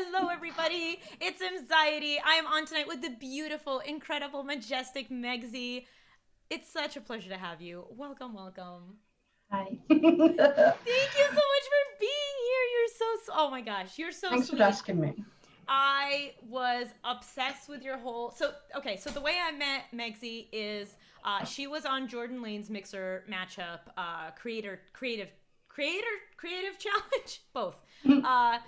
Hello, everybody. It's Mxiety. I am on tonight with the beautiful, incredible, majestic Megzy. It's such a pleasure to have you. Welcome, welcome. Hi. Thank you so much for being here. You're so, oh my gosh, you're so Thanks for sweet. asking me. I was obsessed with your whole. So the way I met Megzy is she was on Jordan Lane's Mixer matchup, creative challenge, both. Uh,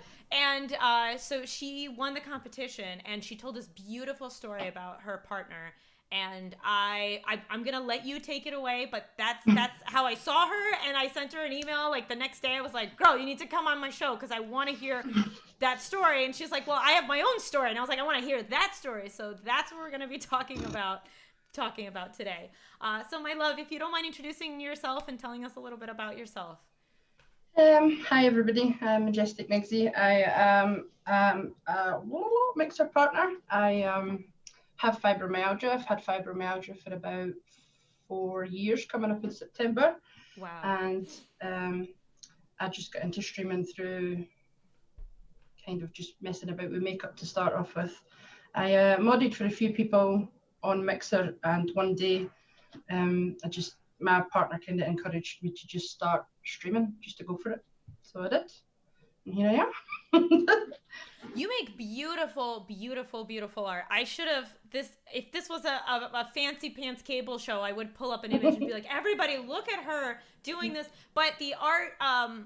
so she won the competition, and she told this beautiful story about her partner. And I'm gonna let you take it away, but that's how I saw her, and I sent her an email like the next day. I was like, "Girl, you need to come on my show because I want to hear that story." And she's like, "Well, I have my own story," and I was like, "I want to hear that story." So that's what we're gonna be talking about today. So my love, if you don't mind introducing yourself and telling us a little bit about yourself. Hi everybody, I'm Majestic Megzy. I am a mixer partner. I have fibromyalgia. I've had fibromyalgia for about 4 years, coming up in September, Wow. and I just got into streaming through kind of just messing about with makeup to start off with. I modded for a few people on Mixer, and one day my partner kind of encouraged me to just start streaming, just to go for it. So I did, and here I am. You make beautiful, beautiful, beautiful art. I should have this if this was a fancy pants cable show. I would pull up an image and be like, "Everybody, look at her doing this." But the art,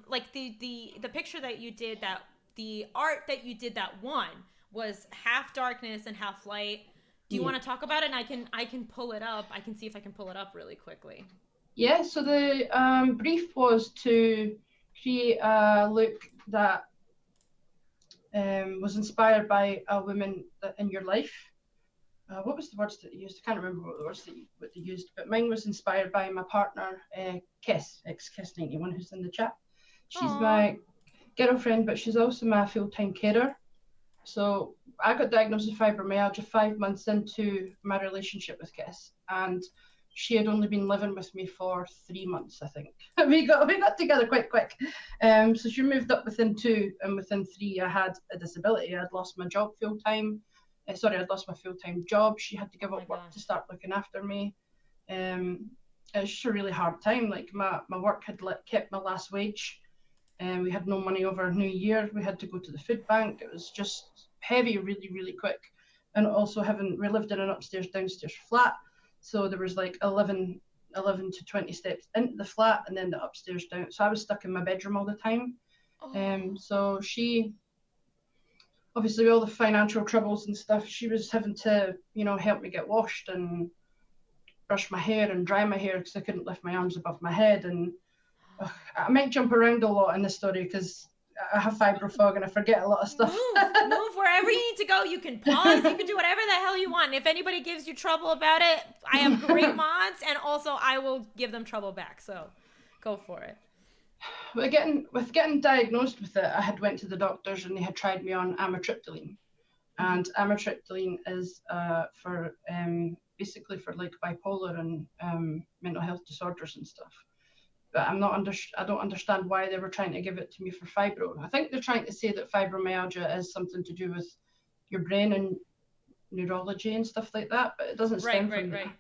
like the picture that you did, that the art that you did that one was half darkness and half light. Do you Yeah. want to talk about it? And I can pull it up. I can see if I can pull it up really quickly. Yeah, so the brief was to create a look that was inspired by a woman in your life. What was the words that you used? I can't remember what the words that what they used, but mine was inspired by my partner, Kiss, ex-Kiss 91, who's in the chat. She's Aw. my girlfriend, but she's also my full-time carer. So I got diagnosed with fibromyalgia 5 months into my relationship with Kiss, and she had only been living with me for 3 months, I think. we got together quite quick. So she moved up within 2, and within 3, I had a disability. I'd lost my job full time. I'd lost my full time job. She had to Oh give my up work to gosh. start looking after me. Um, it was just a really hard time. Like my work had kept my last wage, and we had no money over New Year. We had to go to the food bank. It was just heavy, really, really quick. And also we lived in an upstairs, downstairs flat. So there was like 11 to 20 steps into the flat and then the upstairs down. So I was stuck in my bedroom all the time. Oh. So she, obviously with all the financial troubles and stuff, she was having to, help me get washed and brush my hair and dry my hair because I couldn't lift my arms above my head. And I might jump around a lot in this story because I have fibro fog and I forget a lot of stuff. Move wherever you need to go. You can pause. You can do whatever the hell you want. And if anybody gives you trouble about it, I have great mods, and also I will give them trouble back. So go for it. With getting diagnosed with it, I had went to the doctors and they had tried me on amitriptyline, Mm-hmm. and amitriptyline is for basically for like bipolar and mental health disorders and stuff. But I don't understand why they were trying to give it to me for fibro. I think they're trying to say that fibromyalgia is something to do with your brain and neurology and stuff like that, but it doesn't Right, stem right, from right, there.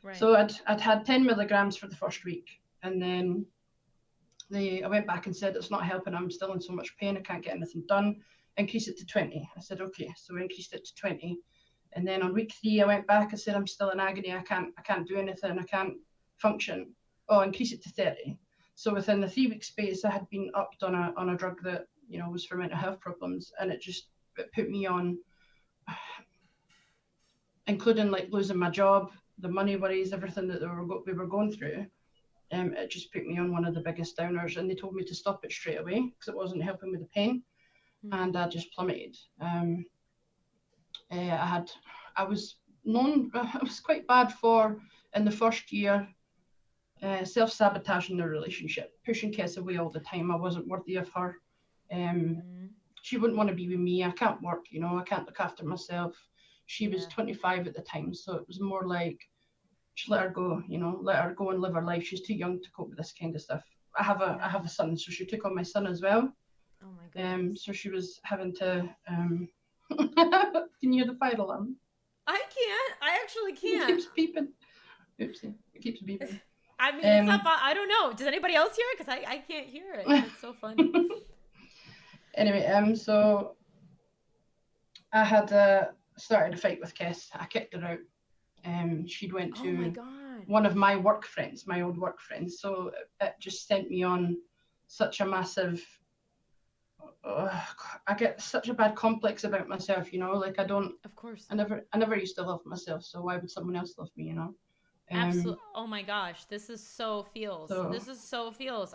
right. So I'd had 10 milligrams for the first week, and then I went back and said it's not helping. I'm still in so much pain. I can't get anything done. Increase it to 20. I said okay, so we increased it to 20, and then on week 3 I went back. I said I'm still in agony. I can't do anything. I can't function. Oh, increase it to 30. So within the 3 week space, I had been upped on a drug that was for mental health problems, and it put me on, including like losing my job, the money worries, everything that we were going through. It just put me on one of the biggest downers, and they told me to stop it straight away because it wasn't helping with the pain, Hmm. and I just plummeted. I had, I was known, I was quite bad for in the first year, self-sabotaging the relationship, pushing Kess away all the time. I wasn't worthy of her. Um, Hmm. she wouldn't want to be with me. I can't work, I can't look after myself. She was Yeah. 25 at the time, so it was more like just let her go, let her go and live her life. She's too young to cope with this kind of stuff. I have a Yeah. I have a son, so she took on my son as well. Oh my goodness. So she was having to. Can you hear the fire alarm? I can't. I actually It can't. keeps beeping. Oopsie, it keeps beeping. I mean, it's not. Um. I don't know. Does anybody else hear it? Because I can't hear it. That's so funny. Anyway, so I had started a fight with Kess. I kicked her out. She'd went Oh my to god. one of my work friends, my old work friends. So it just sent me on such a massive. I get such a bad complex about myself, you know. Like Of course. I never used to love myself. So why would someone else love me, you know? Absolutely. Oh my gosh. This is so feels. So This is so feels.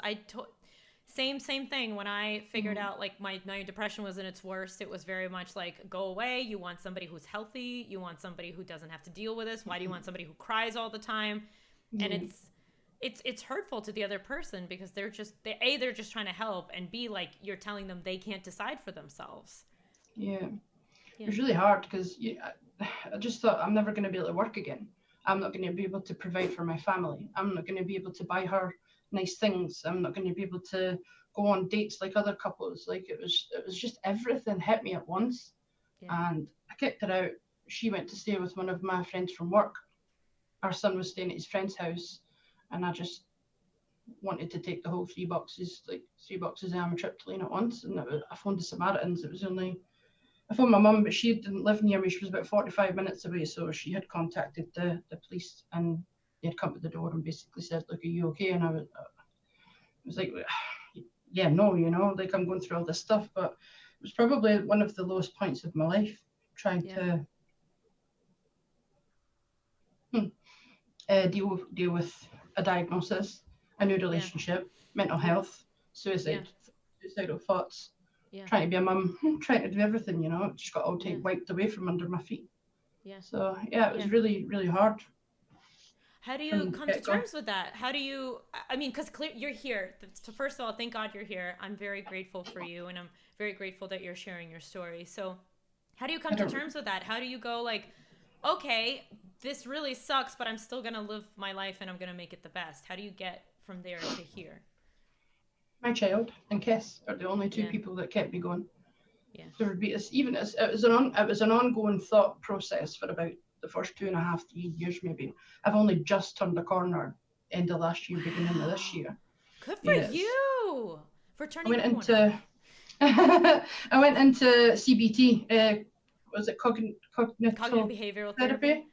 Same thing when I figured mm, out like my depression was in its worst. It was very much like go away. You want somebody who's healthy. You want somebody who doesn't have to deal with this. Why do you want somebody who cries all the time? And yeah, it's hurtful to the other person because they're just trying to help, and B, like you're telling them they can't decide for themselves. yeah. It Yeah. was really hard because I just thought I'm never going to be able to work again. I'm not going to be able to provide for my family. I'm not going to be able to buy her nice things. I'm not going to be able to go on dates like other couples. Like it was just everything hit me at once, Yeah. and I kicked her out. She went to stay with one of my friends from work. Our son was staying at his friend's house, and I just wanted to take the whole three boxes of amitriptyline at once. And I phoned the Samaritans. It was only I phoned my mum, but she didn't live near me. She was about 45 minutes away, so she had contacted the police, and they had come to the door and basically said, "Look, are you okay?" And I was like, "Yeah, no, you know, like I'm going through all this stuff." But it was probably one of the lowest points of my life, trying Yeah. to deal with a diagnosis, a new Yeah. relationship, mental Yeah. health, Yeah. suicidal thoughts, Yeah. trying to be a mum, trying to do everything, you know, it just got all Yeah. wiped away from under my feet. Yeah. So yeah, it Yeah. was really, really hard How do you from the come to get go. terms with that? How do you? I mean, because clear you're here. So first of all, thank God you're here. I'm very grateful for you, and I'm very grateful that you're sharing your story. So, how do you I come to don't. terms with that? How do you go like, okay, this really sucks, but I'm still gonna live my life and I'm gonna make it the best. How do you get from there to here? My child and Kiss are the only two Yeah. people that kept me going. Yeah. There would be this, even as it was an ongoing thought process for about the first 2.5, 3 years maybe. I've only just turned the corner end of last year, beginning of this Wow. year. Good for Yes, you for I turning went the corner. into I went into CBT. Was it Cognitive cognitive behavioral therapy. therapy?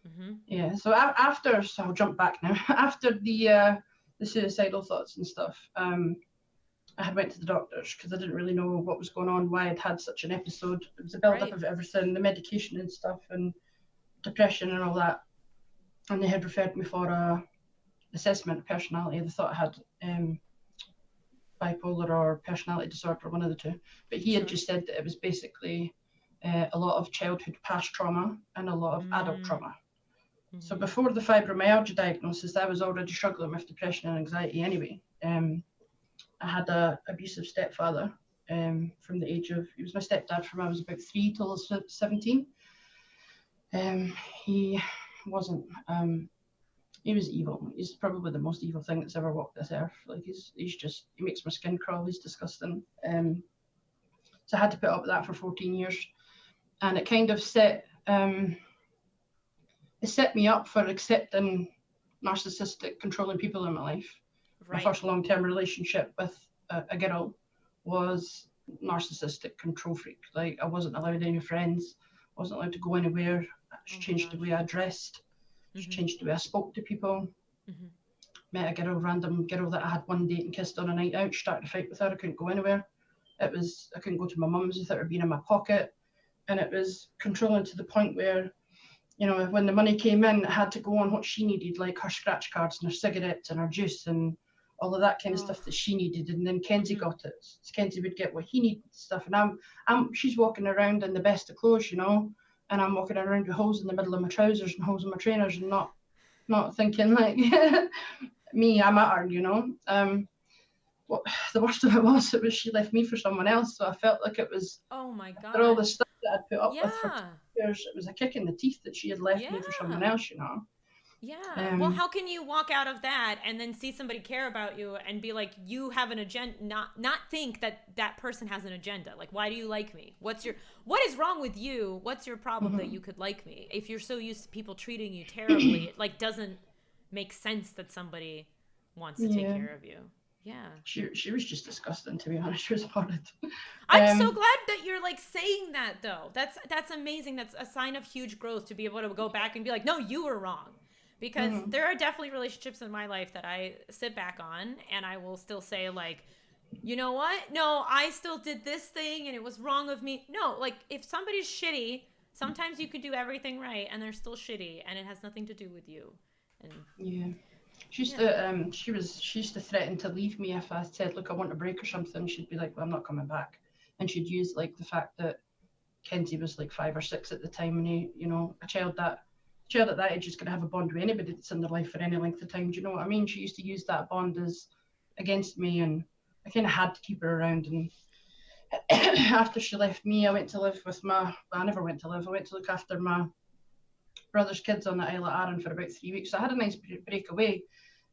Mm-hmm. Yeah. So after, so I'll jump back now. After the suicidal thoughts and stuff, I had went to the doctors because I didn't really know what was going on, why I'd had such an episode. It was a build up Right. of everything, the medication and stuff, and depression and all that. And they had referred me for a assessment of personality. They thought I had bipolar or personality disorder, one of the two. But he had Sure. just said that it was basically a lot of childhood past trauma and a lot of adult Mm. trauma. So Mm-hmm. before the fibromyalgia diagnosis, I was already struggling with depression and anxiety anyway. I had a abusive stepfather from the age of, he was my stepdad from I was about 3 till I was 17. Um, he wasn't, he was evil. He's probably the most evil thing that's ever walked this earth. Like he's just, he makes my skin crawl. He's disgusting. So I had to put up with that for 14 years. And it kind of it set me up for accepting narcissistic, controlling people in my life. My Right. first long-term relationship with a girl was narcissistic, control freak. Like I wasn't allowed any friends, wasn't allowed to go anywhere. Oh She my changed the gosh. way I dressed. She Mm-hmm. changed the way I spoke to people. Mm-hmm. Met a girl, random girl that I had one date and kissed on a night out. Started to fight with her. I couldn't go anywhere. I couldn't go to my mum's without her being in my pocket, and it was controlling to the point where, you know, when the money came in, it had to go on what she needed, like her scratch cards and her cigarettes and her juice and all of that kind of Oh. stuff that she needed. And then Kenzie Mm-hmm. got it. Kenzie would get what he needed stuff, and she's walking around in the best of clothes, you know, and I'm walking around with holes in the middle of my trousers and holes in my trainers and not thinking like me, I'm at her, you know. What the worst of it was she left me for someone else, so I felt like it was Oh my after all the gosh. stuff that I'd put up with for Yeah. 2 years, it was a kick in the teeth that she had left me for someone Yeah. else, you know. Yeah. Well, how can you walk out of that and then see somebody care about you and be like, you have an agenda, not think that that person has an agenda. Like, why do you like me? What is wrong with you? What's your problem that you could like me? If you're so used to people treating you terribly, it like doesn't make sense that somebody wants to take Yeah. care of you. Yeah. She was just disgusting, to be honest. She was horrid. I'm so glad that you're like saying that though. That's amazing. That's a sign of huge growth to be able to go back and be like, no, you were wrong. Because there are definitely relationships in my life that I sit back on and I will still say like, you know what? No, I still did this thing and it was wrong of me. No, like if somebody's shitty, sometimes you could do everything right and they're still shitty and it has nothing to do with you. And yeah. She used to threaten to leave me if I said, look, I want a break or something. She'd be like, well, I'm not coming back. And she'd use like the fact that Kenzie was like 5 or 6 at the time, and he, you know, a child at that age is going to have a bond with anybody that's in their life for any length of time. Do you know what I mean? She used to use that bond as against me, and I kind of had to keep her around. And after she left me, I went to live with I never went to live. I went to look after my brother's kids on the Isle of Arran for about 3 weeks. So I had a nice break away.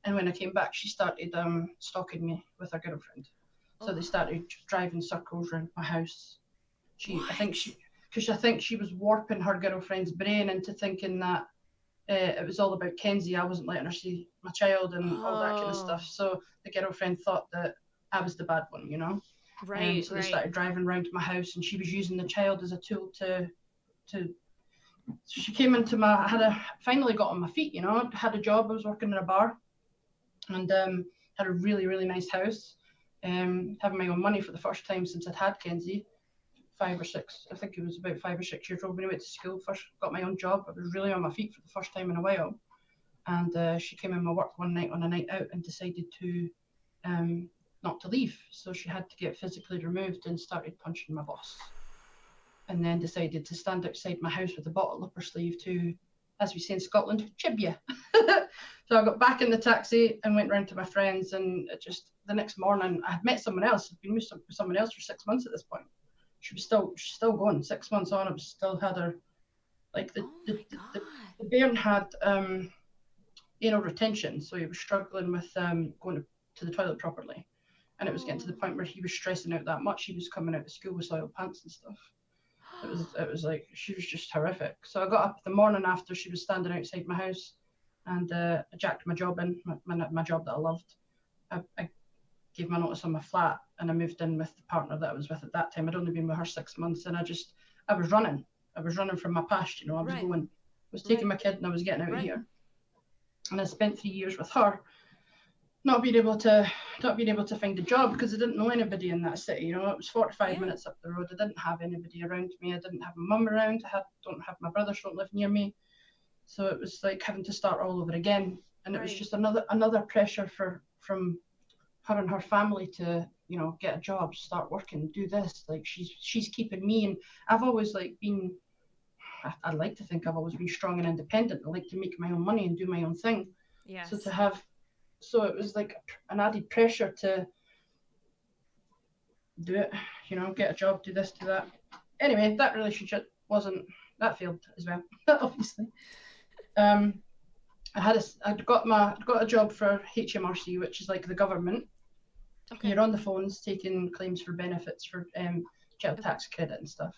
And when I came back, she started stalking me with her girlfriend. So they started driving circles around my house. I think she was warping her girlfriend's brain into thinking that it was all about Kenzie. I wasn't letting her see my child and all that kind of stuff. So the girlfriend thought that I was the bad one, you know. right. So they started driving around my house, and she was using the child as a tool to. So she came into finally got on my feet, you know. Had a job. I was working in a bar, and had a really, really nice house. Having my own money for the first time since I'd had Kenzie. 5 or 6, I think it was about 5 or 6 years old when I went to school. First got my own job. I was really on my feet for the first time in a while. And she came in my work one night on a night out and decided to not to leave. So she had to get physically removed and started punching my boss. And then decided to stand outside my house with a bottle up her sleeve to, as we say in Scotland, chib ya. So I got back in the taxi and went round to my friends, and the next morning I had met someone else. I'd been with someone else for 6 months at this point. She's still going. 6 months on, I still had her. Like the bairn had anal retention, so he was struggling with going to the toilet properly, and it was getting to the point where he was stressing out that much. He was coming out of school with soiled pants and stuff. It was like, she was just horrific. So I got up the morning after she was standing outside my house, and I jacked my job in, my job that I loved. I gave my notice on my flat, and I moved in with the partner that I was with at that time. I'd only been with her 6 months, and I was running from my past, you know. I was taking my kid, and I was getting out of here. And I spent 3 years with her, not being able to find a job because I didn't know anybody in that city. You know, it was 45 minutes up the road. I didn't have anybody around me. I didn't have my mum around. Don't have my brothers, don't live near me. So it was like having to start all over again. And it was just another pressure from her and her family to, you know, get a job, start working, do this. Like she's keeping me, and I've always been, I'd like to think I've always been strong and independent. I like to make my own money and do my own thing. Yes. So it was like an added pressure to do it, you know, get a job, do this, do that. Anyway, that relationship that failed as well, obviously. I got a job for HMRC, which is like the government. Okay. You're on the phones taking claims for benefits for child tax credit and stuff.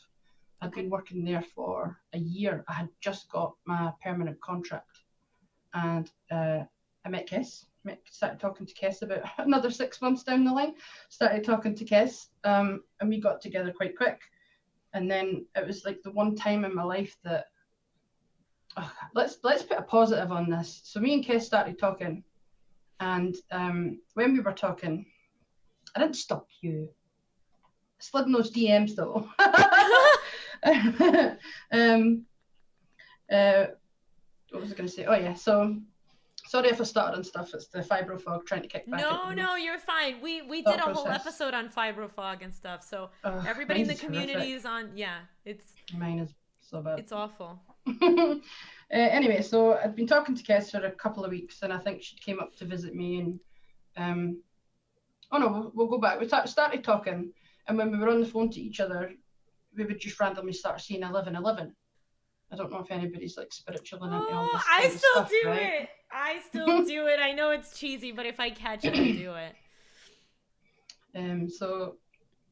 I'd been working there for a year. I had just got my permanent contract, and I met Kes. Started talking to Kes about another 6 months down the line. Started talking to Kes, and we got together quite quick. And then it was like the one time in my life that let's put a positive on this. So me and Kes started talking, and when we were talking, I didn't stalk you. I slid in those DMs though. What was I going to say? Oh yeah, so sorry if I started on stuff. It's the fibro fog trying to kick back. No, you're fine. We did a whole episode on fibro fog and stuff. So everybody in the community is on. Yeah, mine is so bad. It's awful. Anyway, so I'd been talking to Kes for a couple of weeks, and I think she came up to visit me, and we'll go back. We started talking, and when we were on the phone to each other, we would just randomly start saying 11. I don't know if anybody's like spiritual and into all this I kind of still stuff, do right? it. I still do it. I know it's cheesy, but if I catch it, I do it. So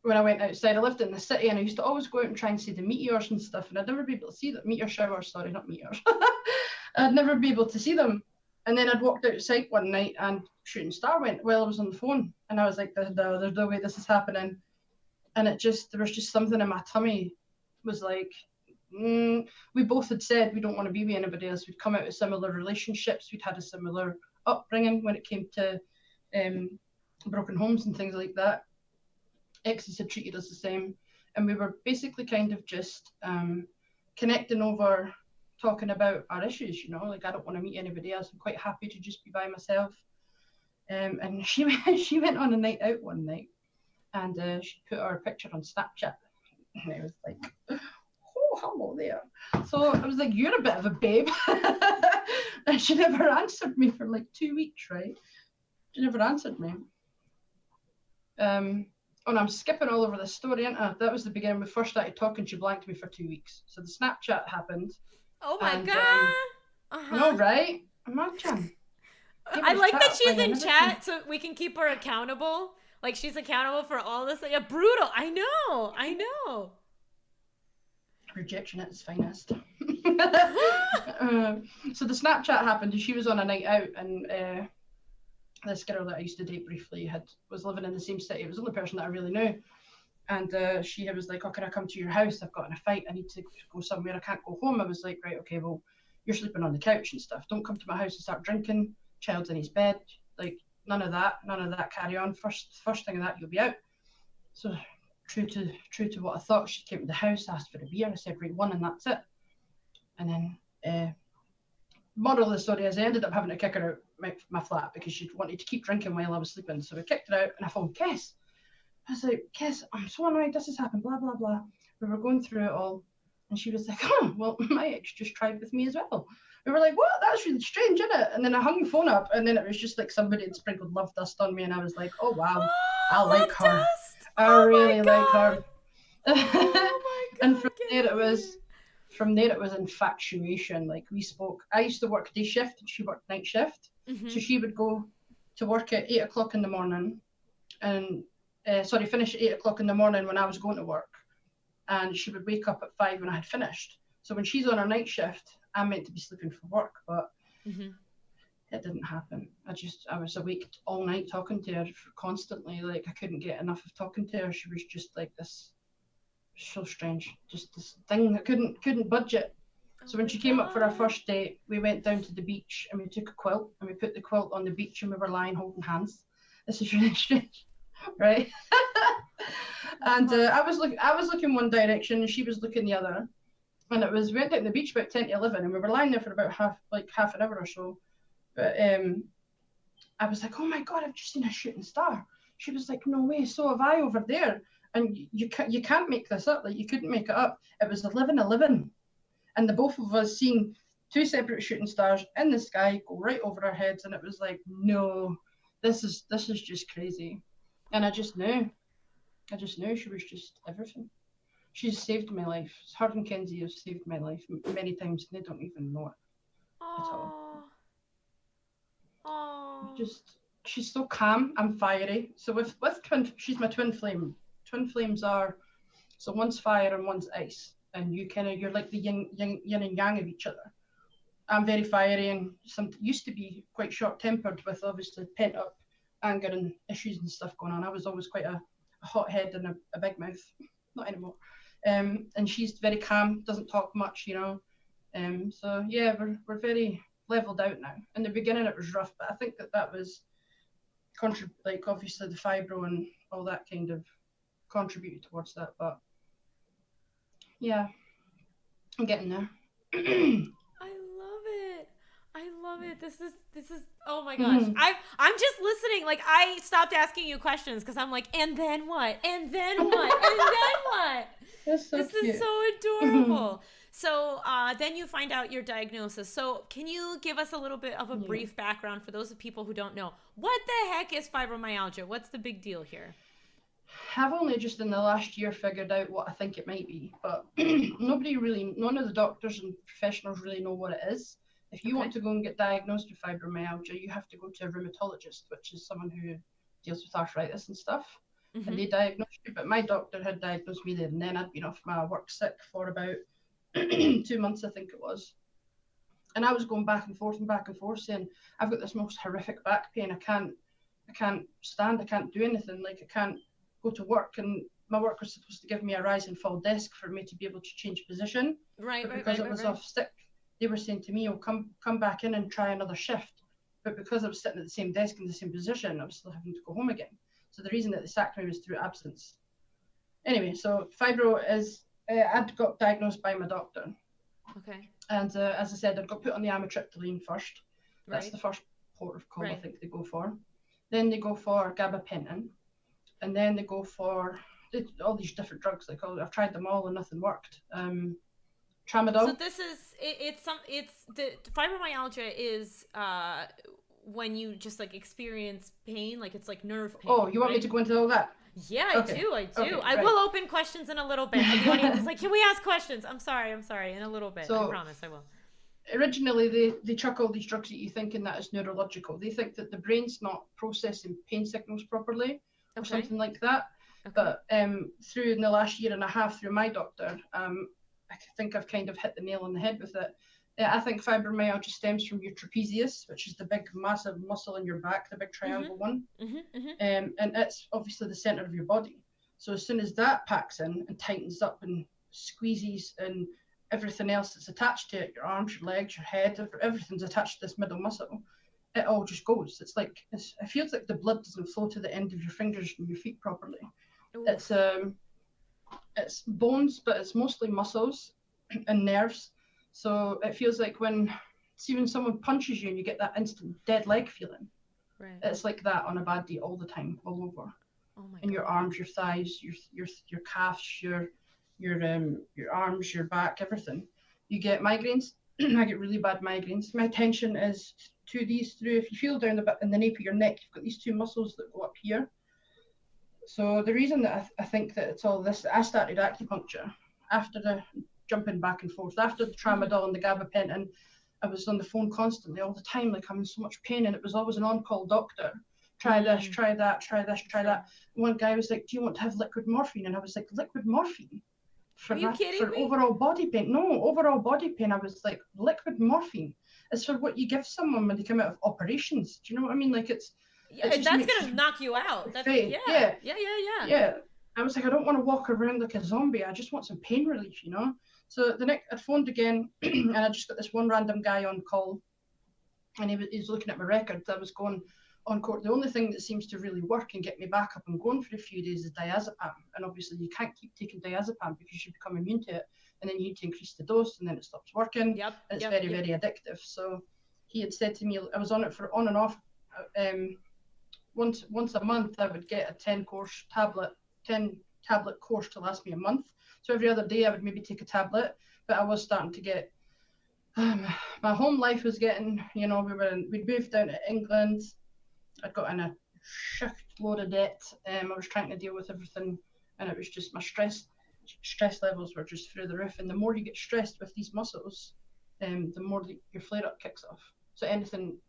when I went outside, I lived in the city, and I used to always go out and try and see the meteors and stuff, and I'd never be able to see the meteor showers. Sorry, not meteors. I'd never be able to see them. And then I'd walked outside one night, and shooting star went while I was on the phone, and I was like, "No, there's no way this is happening." And there was just something in my tummy was like, we both had said we don't want to be with anybody else. We'd come out of similar relationships. We'd had a similar upbringing when it came to broken homes and things like that. Exes had treated us the same, and we were basically kind of just connecting over talking about our issues, you know, like I don't want to meet anybody else. I'm quite happy to just be by myself. And she went on a night out one night, and she put our picture on Snapchat, and I was like, oh, hello there. So I was like, you're a bit of a babe. And she never answered me for like 2 weeks, right? She never answered me. And I'm skipping all over the story, aren't I? That was the beginning. We first started talking, she blanked me for 2 weeks. So the Snapchat happened. Oh my God. I know, right? Imagine. I like that she's in chat so we can keep her accountable. Like she's accountable for all this. Yeah, brutal. I know. Rejection at its finest. So the Snapchat happened, and she was on a night out, and this girl that I used to date briefly was living in the same city. It was the only person that I really knew. And she was like, oh, can I come to your house? I've got in a fight. I need to go somewhere. I can't go home. I was like, right, okay, well, you're sleeping on the couch and stuff. Don't come to my house and start drinking. Child's in his bed. Like, none of that. Carry on. First thing of that, you'll be out. So true to what I thought, she came to the house, asked for a beer. I said, right, one, and that's it. And then moral of the story is I ended up having to kick her out my flat because she wanted to keep drinking while I was sleeping. So I kicked her out, and I phoned Kes. I was like, Kes, I'm so annoyed this has happened, blah, blah, blah. We were going through it all, and she was like, oh, well, my ex just tried with me as well. We were like, what? That's really strange, isn't it? And then I hung the phone up, and then it was just like somebody had sprinkled love dust on me, and I was like, oh, wow, I like her. Dust. I really like her. Oh my God. And from there it was infatuation. Like we spoke. I used to work day shift, and she worked night shift. Mm-hmm. So she would go to work at 8 o'clock in the morning, and finish at 8 o'clock in the morning when I was going to work, and she would wake up at 5 when I had finished. So when she's on her night shift, I'm meant to be sleeping for work, but it didn't happen. I was awake all night talking to her constantly. Like I couldn't get enough of talking to her. She was just like this, so strange, just this thing I couldn't budget. So when she came up for our first date, we went down to the beach, and we took a quilt, and we put the quilt on the beach, and we were lying holding hands. This is really strange, right? And I was looking one direction, and she was looking the other, and we went down to the beach about 10 to 11, and we were lying there for about half an hour or so. But I was like, oh my God, I've just seen a shooting star. She was like, no way, so have I over there. And you can't make this up. Like you couldn't make it up. It was 11:11, and the both of us seen two separate shooting stars in the sky go right over our heads, and it was like, no, this is just crazy. And I just knew she was just everything. She's saved my life. Her and Kenzie have saved my life many times, and they don't even know it at all. Just she's so calm. I'm fiery. So with twin, she's my twin flame. Twin flames are, so one's fire and one's ice, and you're like the yin and yang of each other. I'm very fiery and used to be quite short-tempered with obviously pent-up anger and issues and stuff going on. I was always quite a hot head and a big mouth. Not anymore. And she's very calm, doesn't talk much, you know. So yeah, we're very leveled out now. In the beginning it was rough, but I think that was obviously the fibro and all that kind of contributed towards that. But yeah, I'm getting there. I love it. This is oh my gosh. I'm just listening. Like I stopped asking you questions because I'm like, and then what? And then what? And then what? This cute. Is so adorable. So then you find out your diagnosis. So can you give us a little bit of a brief background for those of people who don't know? What the heck is fibromyalgia? What's the big deal here? I've only just in the last year figured out what I think it might be, but none of the doctors and professionals really know what it is. If you want to go and get diagnosed with fibromyalgia, you have to go to a rheumatologist, which is someone who deals with arthritis and stuff, and they diagnose you. But my doctor had diagnosed me there, and then I'd been off my work sick for about 2 months, I think it was. And I was going back and forth saying, I've got this most horrific back pain. I can't stand, I can't do anything. Like, I can't go to work, and my work was supposed to give me a rise and fall desk for me to be able to change position. But because I was off sick, they were saying to me, "Oh, come back in and try another shift." But because I was sitting at the same desk in the same position, I was still having to go home again. So the reason that they sacked me was through absence. Anyway, so fibro is, I'd got diagnosed by my doctor. Okay. And as I said, I'd got put on the amitriptyline first. That's the first port of call I think they go for. Then they go for gabapentin. And then they go for all these different drugs. Like, I've tried them all and nothing worked. Tramadol. So this is it's the fibromyalgia is when you just like experience pain, like it's like nerve pain. Oh, you want me to go into all that? Yeah, I do. Okay, I will open questions in a little bit. The audience is like, can we ask questions? I'm sorry. In a little bit. So, I promise I will. Originally, they chuck all these drugs at you thinking that is neurological. They think that the brain's not processing pain signals properly or something like that. But through in the last year and a half through my doctor, I think I've kind of hit the nail on the head with it. I think fibromyalgia stems from your trapezius, which is the big, massive muscle in your back, the big triangle one. And it's obviously the center of your body. So as soon as that packs in and tightens up and squeezes and everything else that's attached to it, your arms, your legs, your head, everything's attached to this middle muscle, it all just goes. It's like, it feels like the blood doesn't flow to the end of your fingers and your feet properly. Oof. It's bones, but it's mostly muscles and nerves. So it feels like when someone punches you and you get that instant dead leg feeling. Right. It's like that on a bad day all the time, all over. Oh my God. Your arms, your thighs, your calves, your arms, your back, everything. You get migraines. I get really bad migraines. My tension is to these through. If you feel down in the nape of your neck, you've got these two muscles that go up here. So the reason that I think that it's all this, I started acupuncture after the jumping back and forth, after the tramadol and the gabapentin. I was on the phone constantly all the time, like I'm in so much pain, and it was always an on-call doctor. Try this, try that, try this, try that. One guy was like, "Do you want to have liquid morphine?" And I was like, "Liquid morphine? Are you kidding me? Overall body pain?" No, overall body pain. I was like, liquid morphine is for what you give someone when they come out of operations. Do you know what I mean? Like it's that's gonna knock you out. Yeah. I was like, I don't want to walk around like a zombie. I just want some pain relief, you know. So the next, I phoned again, and I just got this one random guy on call, and he was looking at my records. I was going on court. The only thing that seems to really work and get me back up and going for a few days is diazepam. And obviously, you can't keep taking diazepam because you become immune to it, and then you need to increase the dose, and then it stops working. And it's very addictive. So he had said to me, I was on it for on and off. Once a month, I would get a 10 tablet course to last me a month. So every other day I would maybe take a tablet, but I was starting to get, my home life was getting, you know, we'd moved down to England. I'd got in a shit load of debt. I was trying to deal with everything, and it was just my stress levels were just through the roof. And the more you get stressed with these muscles, the more your flare-up kicks off. So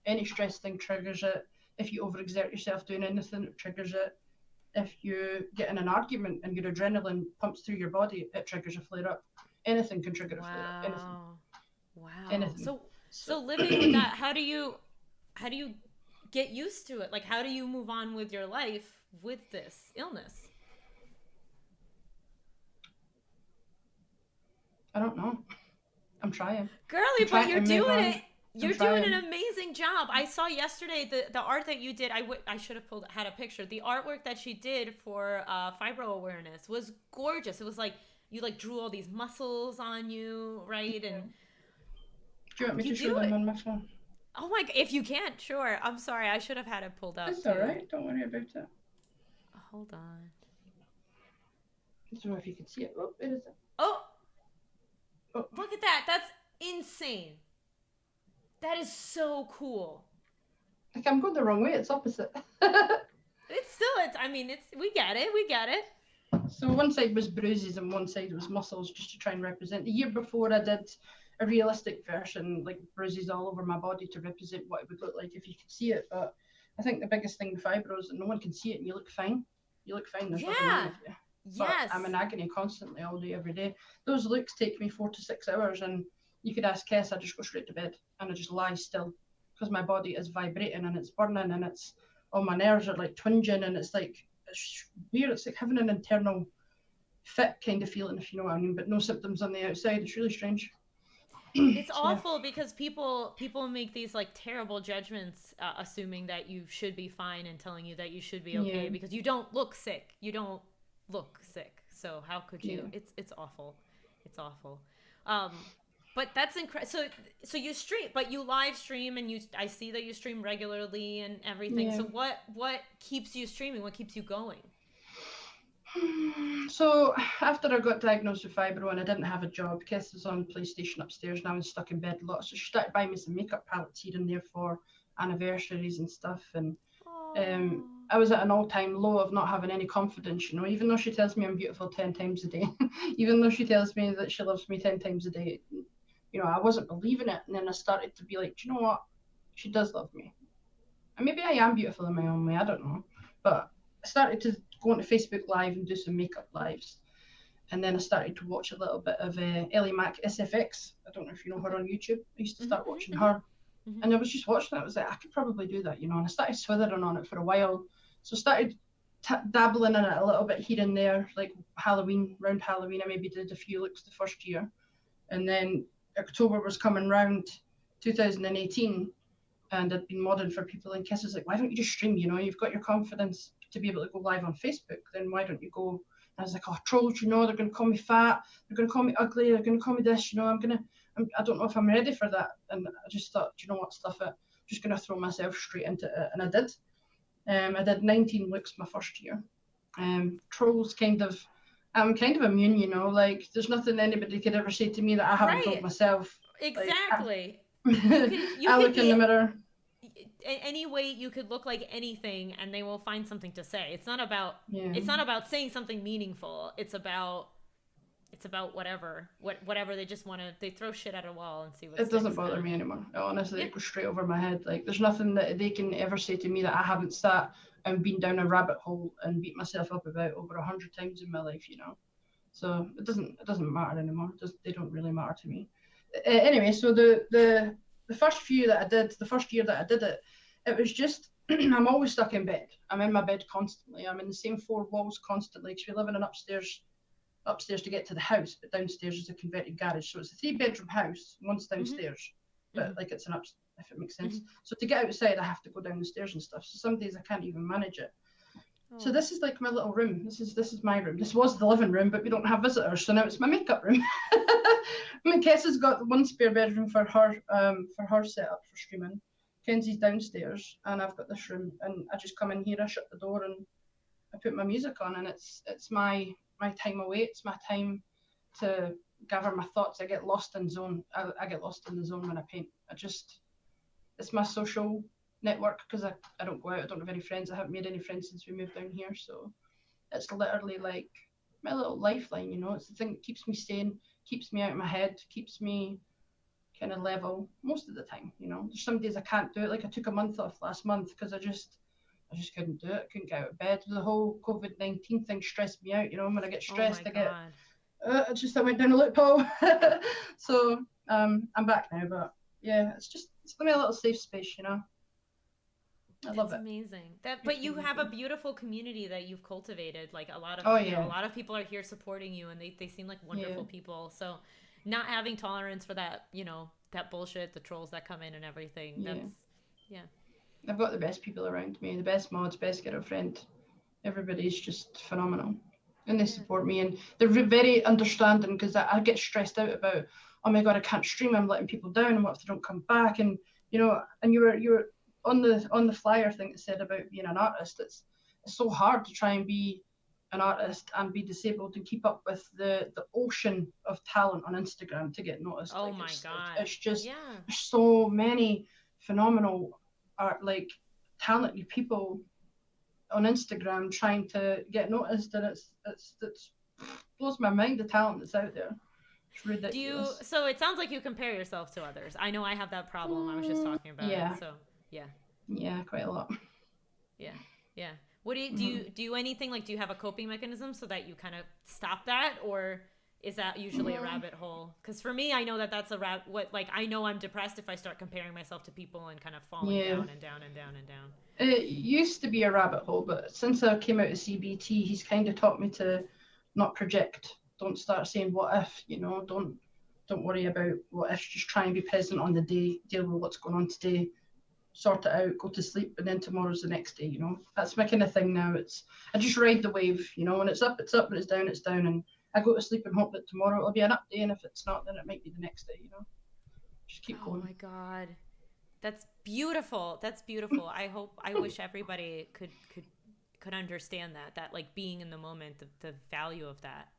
any stress thing triggers it. If you overexert yourself doing anything, it triggers it. If you get in an argument and your adrenaline pumps through your body, it triggers a flare-up. Anything can trigger a flare-up. Anything. Wow. Anything. So living with that, how do you get used to it? Like, how do you move on with your life with this illness? I don't know. I'm trying. Girly, but you're doing it. You're doing an amazing job. I saw yesterday the art that you did. I should have had a picture. The artwork that she did for Fibro awareness was gorgeous. It was like you like drew all these muscles on you, right? And do you want me to show them on my phone? Oh my! If you can't, sure. I'm sorry. I should have had it pulled up. It's all right. Don't worry about it. Hold on. I don't know if you can see it. Oh, it is. Oh, look at that! That's insane. That is so cool. Like I'm going the wrong way. It's opposite. It's still, I mean, we get it. We get it. So one side was bruises and one side was muscles, just to try and represent. The year before, I did a realistic version, like bruises all over my body, to represent what it would look like if you could see it. But I think the biggest thing with fibro is that no one can see it, and you look fine. You look fine. There's nothing wrong Yeah. with you. But Yes. I'm in agony constantly, all day, every day. Those looks take me 4 to 6 hours, and you could ask Kess, I just go straight to bed and I just lie still because my body is vibrating and it's burning and it's all my nerves are like twinging, and it's like it's weird. It's like having an internal fit kind of feeling, if you know what I mean, but no symptoms on the outside. It's really strange. It's So yeah, awful because people make these like terrible judgments, assuming that you should be fine and telling you that you should be yeah, okay because you don't look sick. You don't look sick. So how could you? yeah, It's awful. It's awful. But that's incredible. So you stream, but you live stream, and I see that you stream regularly and everything. yeah. So what keeps you streaming? What keeps you going? So after I got diagnosed with fibro and I didn't have a job, Kess was on PlayStation upstairs and I was stuck in bed a lot. So she started buying me some makeup palettes here and there for anniversaries and stuff. And Oh, I was at an all-time low of not having any confidence, you know, even though she tells me I'm beautiful 10 times a day, even though she tells me that she loves me 10 times a day, you know, I wasn't believing it. And then I started to be like, do you know what? She does love me. And maybe I am beautiful in my own way, I don't know. But I started to go onto Facebook Live and do some makeup lives. And then I started to watch a little bit of Ellie Mac SFX. I don't know if you know her okay. on YouTube. I used to Mm-hmm, start watching mm-hmm, her. mm-hmm. And I was just watching it. I was like, I could probably do that, you know. And I started swithering on it for a while. So I started dabbling in it a little bit here and there, like Halloween, round Halloween. I maybe did a few looks the first year. And then October was coming round 2018, and I'd been modding for people, and Kiss was like, why don't you just stream? You know, you've got your confidence to be able to go live on Facebook, then why don't you go? And I was like, oh, trolls, you know, they're going to call me fat, they're going to call me ugly, they're going to call me this, you know, I don't know if I'm ready for that. And I just thought, you know what, stuff it, I'm just going to throw myself straight into it. And I did. I did 19 looks my first year. Trolls I'm kind of immune, you know, like there's nothing anybody could ever say to me that I haven't told Right. myself. Like, Exactly. You I could look in the be mirror. any way, you could look like anything and they will find something to say. Yeah. It's not about saying something meaningful. It's about whatever they just want to, they throw shit at a wall and see what It doesn't sticks bother kind of. me anymore. Honestly, Yeah. it goes straight over my head. Like there's nothing that they can ever say to me that I haven't sat and been down a rabbit hole and beat myself up about over 100 times in my life, you know. So it doesn't matter anymore. They don't really matter to me. Anyway, so the first few that I did, the first year that I did it, it was just I'm always stuck in bed. I'm in my bed constantly. I'm in the same four walls constantly because we live in an upstairs to get to the house, but downstairs is a converted garage. So it's a 3 bedroom house, one's Mhm. downstairs, but Mhm. like it's an up, if it makes sense. Mhm. So to get outside, I have to go down the stairs and stuff. So some days I can't even manage it. So Oh. this is like my little room. This is my room. This was the living room, but we don't have visitors, so now it's my makeup room. I mean, Kess has got one spare bedroom for her setup for streaming. Kenzie's downstairs, and I've got this room, and I just come in here, I shut the door, and I put my music on, and it's my time away. It's my time to gather my thoughts. I get lost in zone. I get lost in the zone when I paint. It's my social network because I don't go out. I don't have any friends. I haven't made any friends since we moved down here. So it's literally like my little lifeline, you know. It's the thing that keeps me sane, keeps me out of my head, keeps me kind of level most of the time, you know. There's some days I can't do it. Like I took a month off last month because I just couldn't do it. I couldn't get out of bed. The whole COVID-19 thing stressed me out, you know. When I get Oh my stressed, god. I went down a loophole. So I'm back now, but yeah, it's my little safe space, you know. I love That's it. amazing. But Makes me you have a happy. beautiful community that you've cultivated. Like Oh a yeah, lot of people are here supporting you, and they seem like yeah, wonderful people. So, not having tolerance for that, that bullshit, the trolls that come in and everything. yeah. Yeah. I've got the best people around me, the best mods, best girlfriend. Everybody's just phenomenal, and they Yeah. support me, and they're very understanding because I get stressed out about, oh my god, I can't stream, I'm letting people down, and what if they don't come back? And you know, and you were on the flyer thing that said about being an artist. It's so hard to try and be an artist and be disabled and keep up with the ocean of talent on Instagram to get noticed. Oh Like my god. it's just Yeah. there's so many phenomenal art, like talented people on Instagram trying to get noticed, and it's blows my mind the talent that's out there. It's ridiculous. So it sounds like you compare yourself to others. I know I have that problem. I was just talking about Yeah. it. So yeah. Yeah, quite a lot. Yeah. Yeah. What do you anything like, do you have a coping mechanism so that you kind of stop that, or is that usually a rabbit hole? Because for me, I know that that's I know I'm depressed if I start comparing myself to people and kind of falling down and down and down and down. It used to be a rabbit hole, but since I came out of CBT, he's kind of taught me to not project. Don't start saying what if, don't worry about what ifs, just try and be present on the day, deal with what's going on today, sort it out, go to sleep, and then tomorrow's the next day, That's my kind of thing now. I just ride the wave, when it's up, when it's down, and I go to sleep and hope that tomorrow it'll be an up day, and if it's not, then it might be the next day, Just keep going. Oh my God. That's beautiful. That's beautiful. I wish everybody could understand that like being in the moment, the value of that.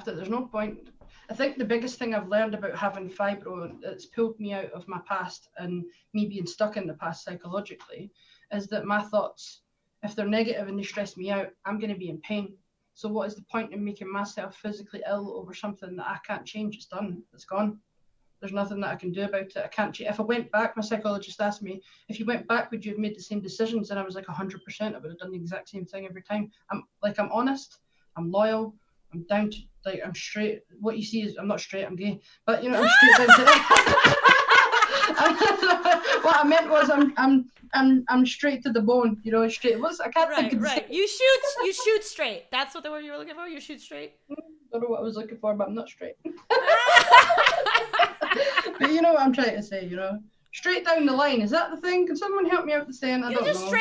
There's no point. I think the biggest thing I've learned about having fibro that's pulled me out of my past and me being stuck in the past psychologically is that my thoughts, if they're negative and they stress me out, I'm going to be in pain. So what is the point in making myself physically ill over something that I can't change? It's done. It's gone. There's nothing that I can do about it. I can't change. If I went back, my psychologist asked me, if you went back, would you have made the same decisions? And I was like 100%. I would have done the exact same thing every time. I'm honest. I'm loyal. I'm down to, I'm straight. What you see is, I'm not straight, I'm gay. But, I'm straight down to what I meant was I'm straight to the bone, straight. I can't think of right. You shoot straight. That's what the word you were looking for? You shoot straight? Don't know what I was looking for, but I'm not straight. But you know what I'm trying to say, straight down the line. Is that the thing? Can someone help me out with saying? I don't know.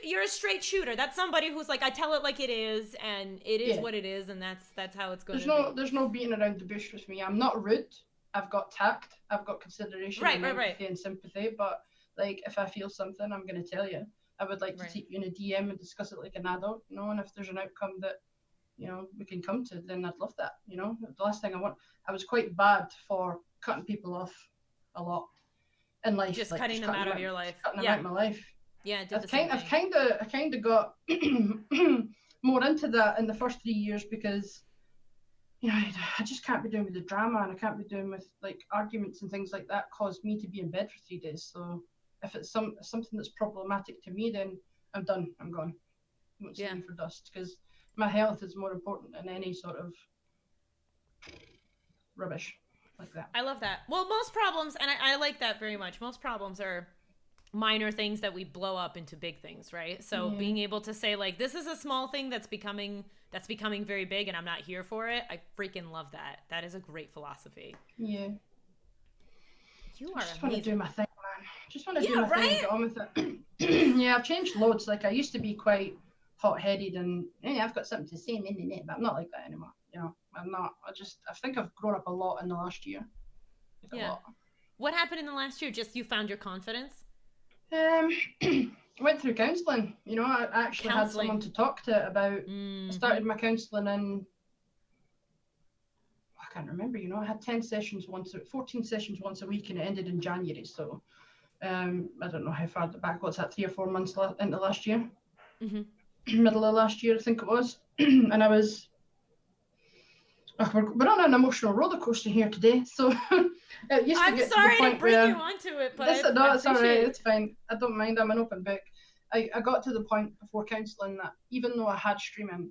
You're a straight shooter. That's somebody who's like, I tell it like it is, and it is what it is, and that's how it's going to be. There's no beating around the bush with me. I'm not rude. I've got tact. I've got consideration and empathy and sympathy. But if I feel something, I'm going to tell you. I would like to take you in a DM and discuss it like an adult, and if there's an outcome that we can come to, then I'd love that. The last thing I want. I was quite bad for cutting people off a lot in life. Just cutting them out of your life. Cutting them out of my life. Yeah, I've kind of got more into that in the first 3 years because I just can't be doing with the drama, and I can't be doing with arguments and things like that cause me to be in bed for 3 days. So if it's something that's problematic to me, then I'm done. I'm gone. I won't see me for dust, because my health is more important than any sort of rubbish like that. I love that. Well, most problems, and I like that very much, most problems are minor things that we blow up into big things, right? So being able to say this is a small thing that's becoming very big, and I'm not here for it. I freaking love that. That is a great philosophy. Yeah. You are just amazing. Want to do my thing, man. Just want to do my thing and get on with it. Yeah, I've changed loads. I used to be quite hot-headed and I've got something to say, but I'm not like that anymore. I'm not. I think I've grown up a lot in the last year. A lot. What happened in the last year? Just you found your confidence? I went through counselling. I actually had someone to talk to about. I started my counselling in, I can't remember. I had 14 sessions once a week, and it ended in January. So I don't know how far back. What's that? 3 or 4 months into last year. Mm-hmm. Middle of last year, I think it was. And I was. We're on an emotional roller coaster here today, so it used to get to the point bring you onto it, but it's all right. It's fine. I don't mind. I'm an open book. I got to the point before counselling that even though I had streaming,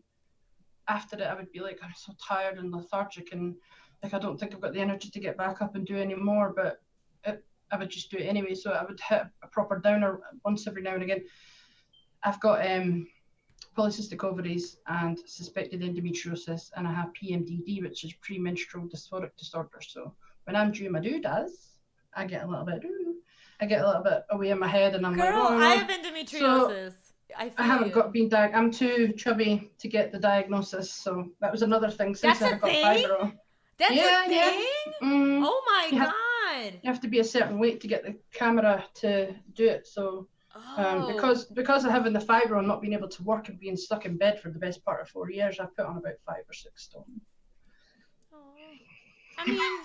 after it I would be like, I'm so tired and lethargic, and I don't think I've got the energy to get back up and do any more. But I would just do it anyway. So I would hit a proper downer once every now and again. I've got polycystic ovaries and suspected endometriosis, and I have PMDD, which is premenstrual dysphoric disorder. So when I'm due my doodads, I get a little bit away in my head, and I'm like, oh, I have endometriosis. So I haven't been diagnosed. I'm too chubby to get the diagnosis, so that was another thing since I got fibro. That's a thing? Yeah. Oh my God. You have to be a certain weight to get the camera to do it, so because of having the fibro and not being able to work and being stuck in bed for the best part of 4 years, I put on about 5 or 6 stone. I mean,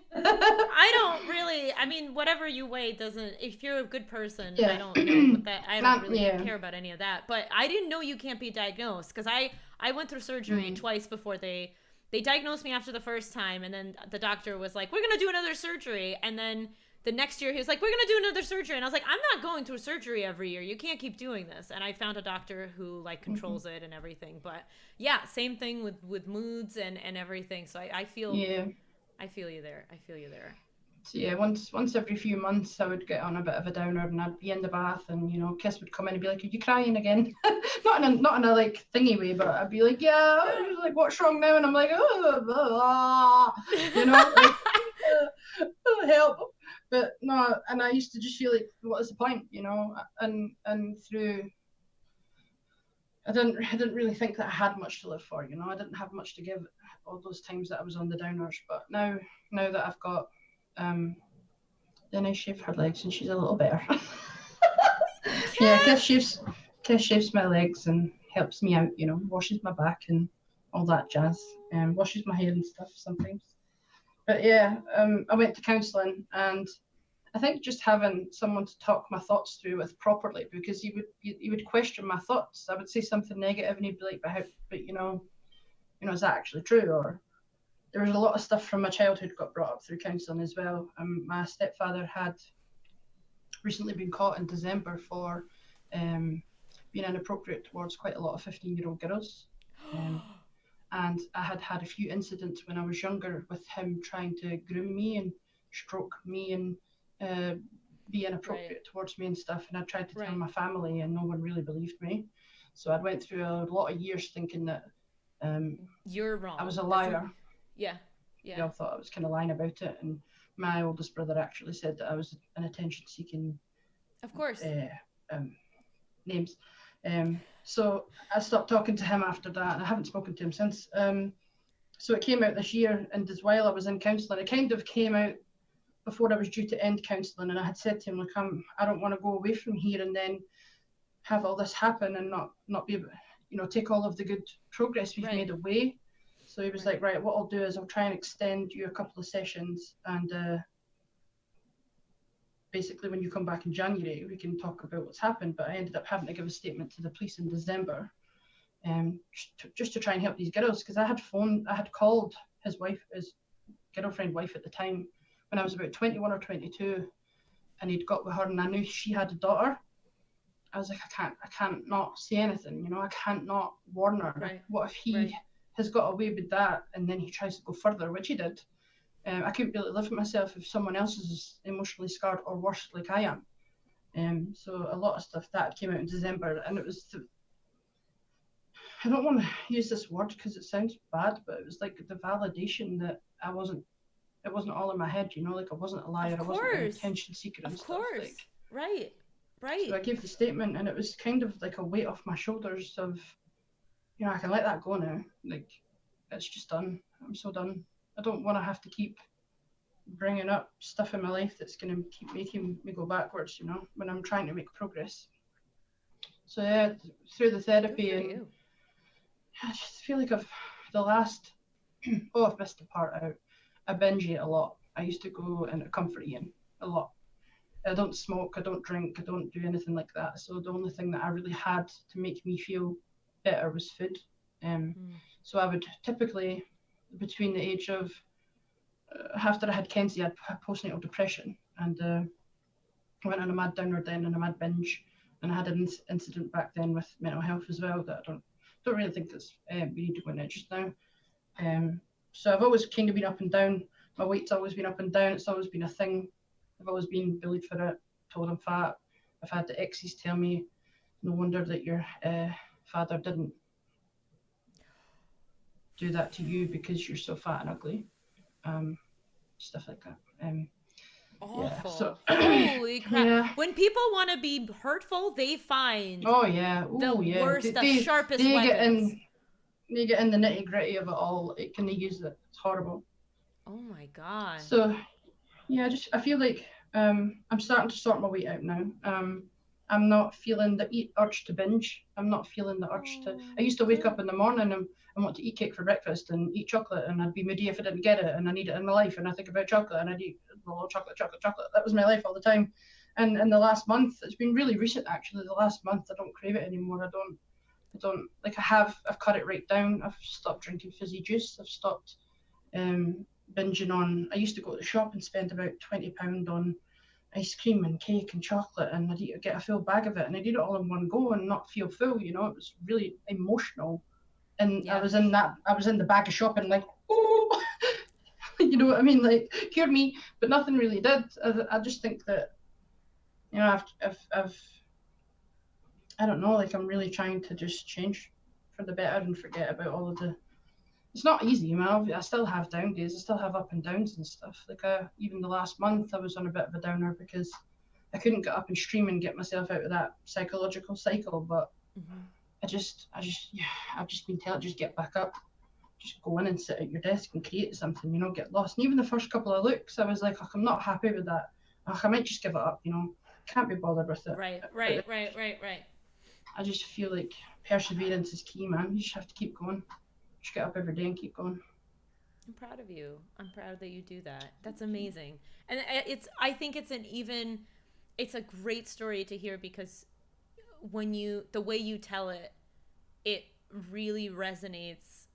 I don't really. I mean, whatever you weigh doesn't. If you're a good person, I Yeah. don't know. But that I don't really Yeah. care about any of that. But I didn't know you can't be diagnosed because I went through surgery Mm. twice before they diagnosed me after the first time, and then the doctor was like, "We're gonna do another surgery," and then the next year he was like, "We're gonna do another surgery," and I was like, "I'm not going through surgery every year. You can't keep doing this." And I found a doctor who like Mm-hmm. controls it and everything. But yeah, same thing with moods and everything. So Yeah. I feel you there. I feel you there. So yeah, once every few months, I would get on a bit of a downer, and I'd be in the bath, and Kiss would come in and be like, "Are you crying again?" not in a like thingy way, but I'd be like, "Yeah." She's like, "What's wrong now?" And I'm like, "Oh, blah, blah," like, oh, help. But no, and I used to just feel like, what is the point, And through, I didn't really think that I had much to live for, I didn't have much to give all those times that I was on the downers. But now that I've got, then I shave her legs, and she's a little better. Yeah, Yes. Kiss shaves my legs and helps me out, washes my back and all that jazz, and washes my hair and stuff sometimes. But yeah, I went to counselling, and I think just having someone to talk my thoughts through with properly, because he would question my thoughts. I would say something negative, and he'd be like, but is that actually true? Or there was a lot of stuff from my childhood got brought up through counselling as well. My stepfather had recently been caught in December for being inappropriate towards quite a lot of 15-year-old girls. Um, and I had had a few incidents when I was younger with him trying to groom me and stroke me and be Right. inappropriate towards me and stuff. And I tried to tell Right. my family, and no one really believed me. So I went through a lot of years thinking that um, You're I was wrong. a That's liar. yeah. They Yeah. all thought I was kind of lying about it. And my oldest brother actually said that I was an attention-seeking Of course. um, names. So I stopped talking to him after that, and I haven't spoken to him since. So it came out this year, and as while I was in counselling, it kind of came out before I was due to end counselling, and I had said to him, like, I don't want to go away from here and then have all this happen and not be able, take all of the good progress we've Right. made away. So he was Right. like, right, what I'll do is I'll try and extend you a couple of sessions, and basically when you come back in January, we can talk about what's happened. But I ended up having to give a statement to the police in December, just to try and help these girls, because I had called his girlfriend wife at the time when I was about 21 or 22, and he'd got with her, and I knew she had a daughter. I was like, I can't not say anything, I can't not warn her. Right. What if he Right. has got away with that, and then he tries to go further, which he did. I couldn't really live with myself if someone else is emotionally scarred or worse, like I am. So a lot of stuff that came out in December, and it was I don't want to use this word because it sounds bad, but it was like the validation that it wasn't all in my head, like I wasn't a liar, Of I wasn't an course. attention seeker and Of stuff. course. Like, Right. so Right. I gave the statement, and it was kind of like a weight off my shoulders of, I can let that go now. Like, it's just done. I'm so done. I don't want to have to keep bringing up stuff in my life that's going to keep making me go backwards, when I'm trying to make progress. So yeah, through the Good therapy, for and you. I just feel like the last, I've missed a part out. I binge eat a lot. I used to go into comfort eating a lot. I don't smoke, I don't drink, I don't do anything like that. So the only thing that I really had to make me feel better was food. Um, Mm. so I would typically, between the age of, after I had Kenzie, I had postnatal depression, and I went on a mad downer then and a mad binge, and I had an incident back then with mental health as well that I don't really think that's we need to go into just now. Um, so I've always kind of been up and down. My weight's always been up and down. It's always been a thing. I've always been bullied for it, told I'm fat. I've had the exes tell me, no wonder that your father didn't do that to you because you're so fat and ugly. Um, Stuff like that. Yeah. So Awful. Holy crap. yeah. When people want to be hurtful, they find Oh yeah. the Oh yeah. worst, the They sharpest they get weapons. in. They get in the nitty gritty of it all. It can they use it. It's horrible. Oh my god. So yeah, I feel like I'm starting to sort my weight out now. I'm not feeling the urge to binge. I'm not feeling the urge to. I used to wake up in the morning and want to eat cake for breakfast and eat chocolate, and I'd be moody if I didn't get it, and I need it in my life, and I think about chocolate, and I'd eat chocolate. That was my life all the time. And in the last month, it's been really recent actually. The last month, I don't crave it anymore. I don't like. I've cut it right down. I've stopped drinking fizzy juice. I've stopped binging on. I used to go to the shop and spend about £20 on ice cream and cake and chocolate, and I'd get a full bag of it, and I'd eat it all in one go and not feel full. You know, it was really emotional. And I was in the bag of shopping like, oh, you know what I mean? Like, cure me, but nothing really did. I just think that, you know, I don't know, like I'm really trying to just change for the better and forget about all of the. It's not easy, man. I still have down days. I still have up and downs and stuff. Like even the last month, I was on a bit of a downer because I couldn't get up and stream and get myself out of that psychological cycle. But I've just been told, just get back up, just go in and sit at your desk and create something, you know, get lost. And even the first couple of looks, I was like, oh, I'm not happy with that. Oh, I might just give it up, you know, can't be bothered with it. Right. I just feel like perseverance is key, man. You just have to keep going. Just get up every day and keep going. I'm proud of you. I'm proud that you do that. That's amazing. And I think it's a great story to hear, because the way you tell it, it really resonates.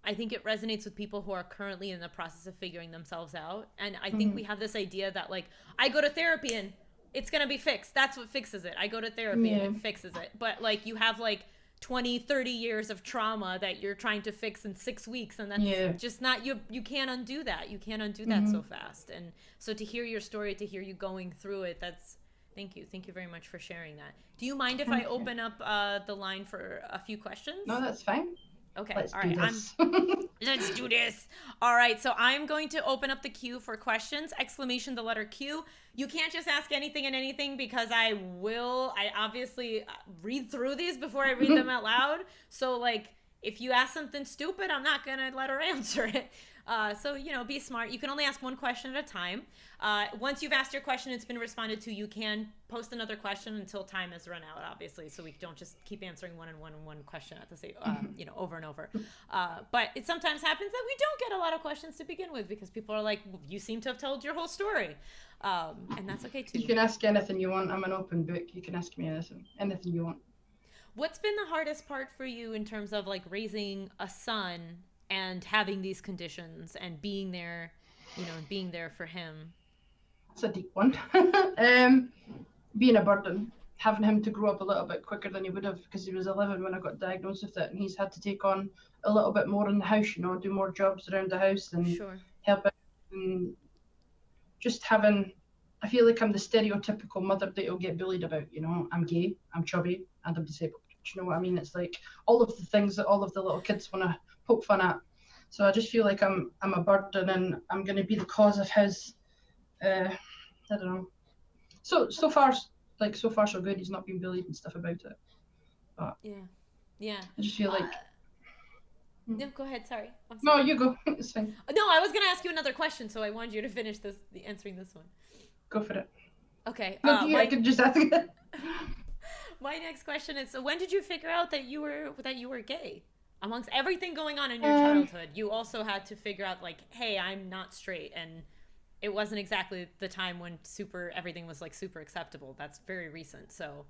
I think it resonates with people who are currently in the process of figuring themselves out. And I think we have this idea that, like, I go to therapy and it's going to be fixed. That's what fixes it. I go to therapy and it fixes it. But, like, you have, like, 20, 30 years of trauma that you're trying to fix in 6 weeks, and that's just not, you can't undo that. You can't undo that so fast. And so to hear your story, to hear you going through it, thank you very much for sharing that. Do you mind if I open up the line for a few questions? No, that's fine. Okay. Let's all right. do this. Let's do this. All right. So I'm going to open up the queue for questions. Exclamation the letter Q. You can't just ask anything and anything, because I obviously read through these before I read them out loud. So, like, if you ask something stupid, I'm not going to let her answer it. So, you know, be smart. You can only ask one question at a time. Once you've asked your question, it's been responded to, you can post another question until time has run out, obviously, so we don't just keep answering one question at the same, you know, over and over. But it sometimes happens that we don't get a lot of questions to begin with, because people are like, well, you seem to have told your whole story. And that's okay too. You can ask anything you want. I'm an open book. You can ask me anything you want. What's been the hardest part for you in terms of, like, raising a son and having these conditions and being there, you know, and being there for him? It's a deep one. Being a burden, having him to grow up a little bit quicker than he would have, because he was 11 when I got diagnosed with it, and he's had to take on a little bit more in the house, you know, do more jobs around the house and help out. And just having, I feel like I'm the stereotypical mother that you'll get bullied about, you know, I'm gay, I'm chubby, and I'm disabled. Do you know what I mean? It's like all of the things that all of the little kids want to poke fun at. So I just feel like I'm a burden, and I'm going to be the cause of his, I don't know. So far so good. He's not been bullied and stuff about it. But yeah. I just feel like. No, go ahead. Sorry. No, you go. It's fine. No, I was going to ask you another question, so I wanted you to finish answering this one. Go for it. Okay. No, I could just ask it. My next question is: so when did you figure out that you were gay? Amongst everything going on in your childhood, you also had to figure out, like, hey, I'm not straight, and it wasn't exactly the time when everything was, like, super acceptable. That's very recent. So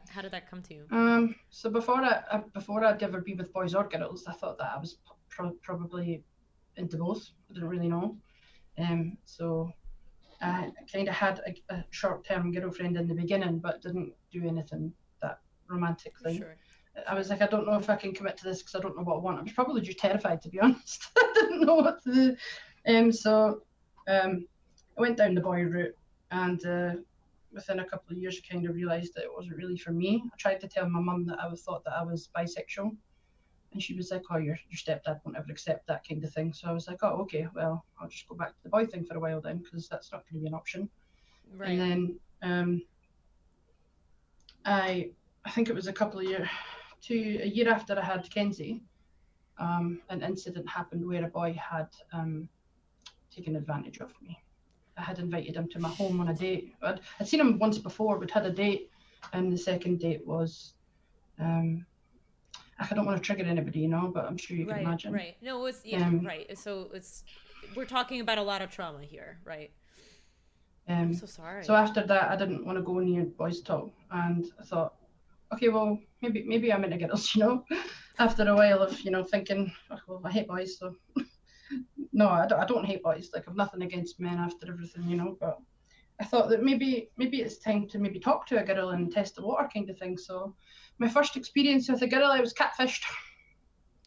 how did that come to you? So before I'd ever be with boys or girls, I thought that I was probably into both. I didn't really know. So I kind of had a short-term girlfriend in the beginning, but didn't do anything that romantically. Sure. I was like, I don't know if I can commit to this because I don't know what I want. I was probably just terrified, to be honest. I didn't know what to do. So I went down the boy route, and within a couple of years, I kind of realised that it wasn't really for me. I tried to tell my mum that I thought that I was bisexual, and she was like, oh, your stepdad won't ever accept that kind of thing. So I was like, oh, okay, well, I'll just go back to the boy thing for a while then, because that's not going to be an option. Right. And then I think it was a year after I had Kenzie, an incident happened where a boy had taken advantage of me. I had invited him to my home on a date. I'd seen him once before, but had a date, and the second date was, I don't want to trigger anybody, but I'm sure you can imagine. Right. No, it's right. So we're talking about a lot of trauma here, right? I'm so sorry. So after that, I didn't want to go near boys at all, and I thought, okay, well, maybe I'm into girls, After a while of thinking, oh, well, I hate boys, so no, I don't hate boys. Like, I've nothing against men after everything, but I thought that maybe it's time to maybe talk to a girl and test the water kind of thing. So my first experience with a girl, I was catfished.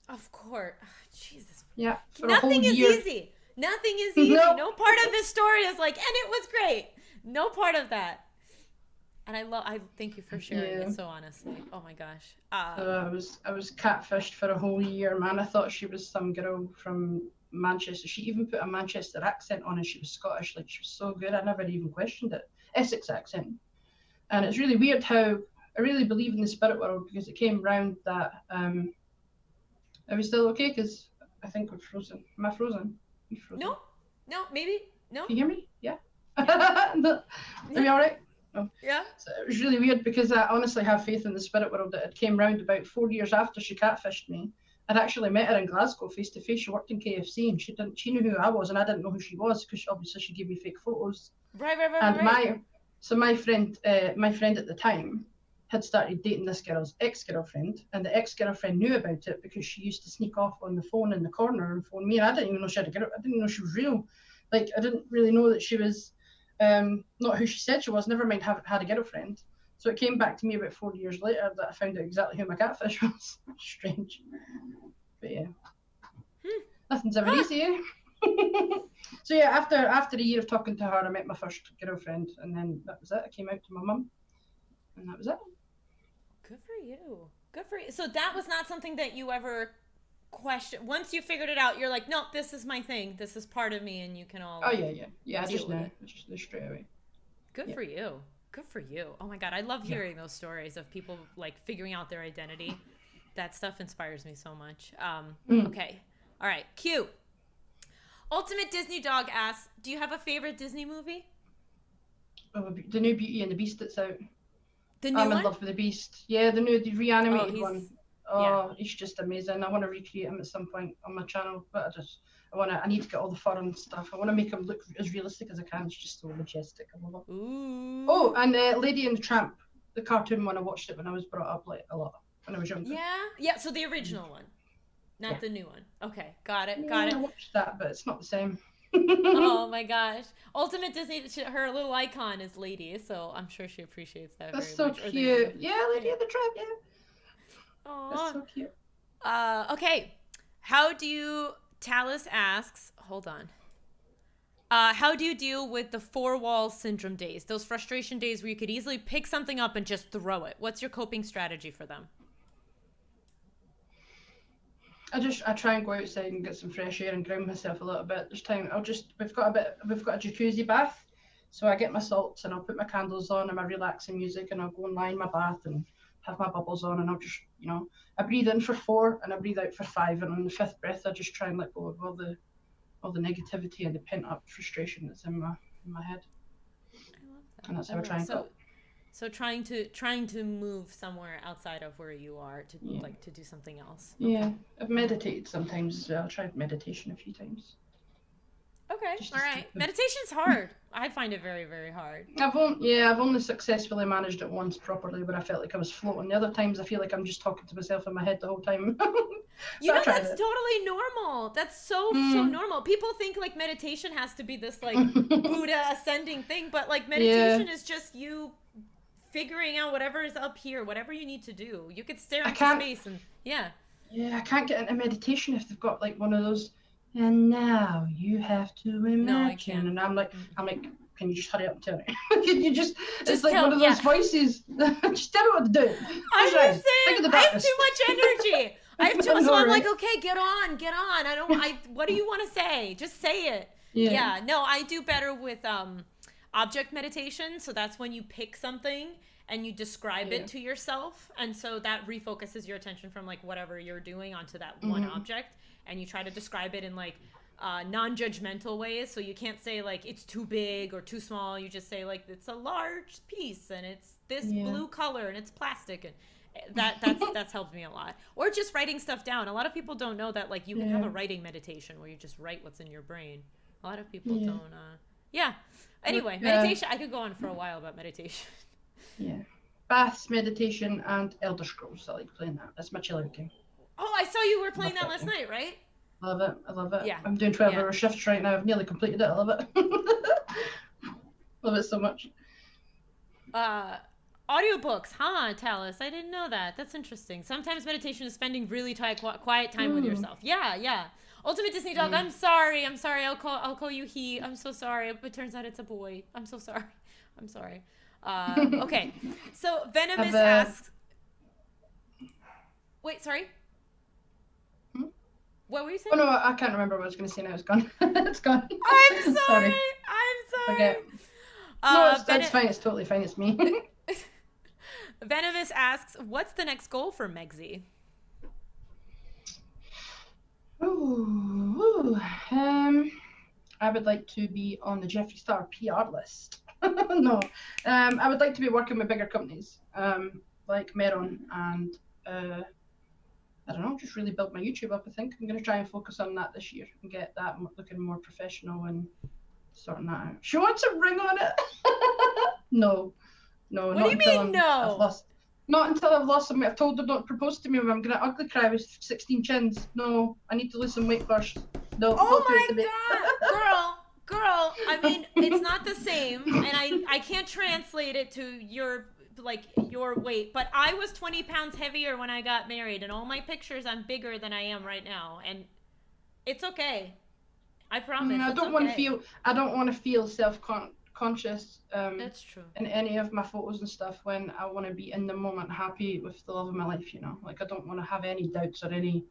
Of course. Oh, Jesus. Yeah. Nothing is easy. Nothing is easy. No part of this story is like, and it was great. No part of that. And I thank you for sharing it so honestly. Oh my gosh. So I was catfished for a whole year, man. I thought she was some girl from Manchester. She even put a Manchester accent on, and she was Scottish. Like, she was so good. I never even questioned it. Essex accent. And it's really weird how I really believe in the spirit world, because it came round that are we still okay? Because I think we're frozen. Am I frozen? Are you frozen? No, maybe. No. Can you hear me? Yeah. Are we all right? Oh. Yeah. So it was really weird, because I honestly have faith in the spirit world that it came round about 4 years after she catfished me. I'd actually met her in Glasgow face to face. She worked in KFC, and she knew who I was, and I didn't know who she was, because obviously she gave me fake photos. Right. And my friend at the time had started dating this girl's ex-girlfriend, and the ex-girlfriend knew about it because she used to sneak off on the phone in the corner and phone me, and I didn't even know she had a girl. I didn't know she was real. Like, I didn't really know that she was not who she said she was. Never mind had a girlfriend. So it came back to me about 4 years later that I found out exactly who my catfish was. Strange, but yeah, nothing's ever easy, eh? So yeah, after a year of talking to her, I met my first girlfriend, and then that was it. I came out to my mum, and that was it. Good for you. So that was not something that you ever questioned. Once you figured it out, you're like, no, this is my thing. This is part of me, and you can all. Oh yeah. I just knew straight away. Good for you. Oh my God, I love hearing those stories of people like figuring out their identity. That stuff inspires me so much. Okay, all right, Q. Ultimate Disney Dog asks, do you have a favorite Disney movie? Oh, the new Beauty and the Beast that's out. The new I'm one? in love with the Beast. Yeah, the reanimated one. Oh, he's just amazing. I want to recreate him at some point on my channel, but I need to get all the fur and stuff. I want to make him look as realistic as I can. It's just so majestic. I love it. Ooh. Oh, and Lady and the Tramp, the cartoon one. I watched it when I was brought up like a lot when I was younger. Yeah. So the original one, not the new one. Okay, got it. I watched that, but it's not the same. Oh my gosh! Ultimate Disney. Her little icon is Lady, so I'm sure she appreciates that. That's very so much. cute. Yeah, Lady and the Tramp. Yeah. Aww. That's so cute. Okay. How do you? Talus asks. Hold on. How do you deal with the 4 walls syndrome days? Those frustration days where you could easily pick something up and just throw it. What's your coping strategy for them? I try and go outside and get some fresh air and ground myself a little bit. There's time. We've got a jacuzzi bath, so I get my salts and I'll put my candles on and my relaxing music, and I'll go and lie in my bath and have my bubbles on, and I'll just I breathe in for 4 and I breathe out for 5, and on the 5th breath I just try and let go of all the negativity and the pent up frustration that's in my head. I love that. And that's how I try and cope. So trying to move somewhere outside of where you are to to do something else. Okay. Yeah, I've meditated sometimes as well. I tried meditation a few times. Okay, all right. Meditation's hard. I find it very, very hard. I've only successfully managed it once properly, where I felt like I was floating. The other times I feel like I'm just talking to myself in my head the whole time. That's totally normal. That's so normal. People think like meditation has to be this like Buddha ascending thing, but like meditation is just you figuring out whatever is up here, whatever you need to do. You could stare into space and Yeah, I can't get into meditation if they've got like one of those. And now you have to imagine. No, I can't. And I'm like, can you just hurry up and tell me? Can you just it's like one of those voices. Just tell me what to do. I'm just saying, I have too much energy. I'm like, okay, get on. What do you want to say? Just say it. Yeah. No, I do better with object meditation. So that's when you pick something and you describe it to yourself. And so that refocuses your attention from like whatever you're doing onto that one object. And you try to describe it in like non-judgmental ways. So you can't say like it's too big or too small. You just say like it's a large piece and it's this blue color and it's plastic, and that's helped me a lot. Or just writing stuff down. A lot of people don't know that like you can have a writing meditation where you just write what's in your brain. A lot of people don't. Anyway, meditation. I could go on for a while about meditation. Yeah. Baths, meditation, and Elder Scrolls. I like playing that. That's my chill out game. Oh, I saw you were playing that last night, right? Love it. I love it. Yeah. I'm doing 12-hour shifts right now. I've nearly completed it. I love it. Love it so much. Audiobooks, huh, Talus? I didn't know that. That's interesting. Sometimes meditation is spending really quiet time with yourself. Yeah. Ultimate Disney Dog, I'm sorry. I'll call you he. I'm so sorry. It turns out it's a boy. I'm so sorry. Okay. So Venomous asks. Wait, sorry. What were you saying? Oh no, I can't remember what I was going to say now. It's gone. It's gone. I'm sorry. I'm sorry. Okay. No, it's fine. It's totally fine. It's me. Venomous asks, what's the next goal for Megzy? I would like to be on the Jeffree Star PR list. No, I would like to be working with bigger companies, like Meron and I don't know, just really build my YouTube up. I think I'm going to try and focus on that this year and get that looking more professional and sorting that out. She wants a ring on it. No. What do you mean no? Not until I've lost some weight. I've told her not to propose to me when I'm going to ugly cry with 16 chins. No, I need to lose some weight first. No. Oh my God, girl. I mean, it's not the same, and I can't translate it to your weight, but I was 20 pounds heavier when I got married, and all my pictures I'm bigger than I am right now, and it's okay. I promise. I don't want to feel self-conscious that's true. in any of my photos and stuff when I want to be in the moment, happy with the love of my life, you know. Like I don't want to have any doubts or anything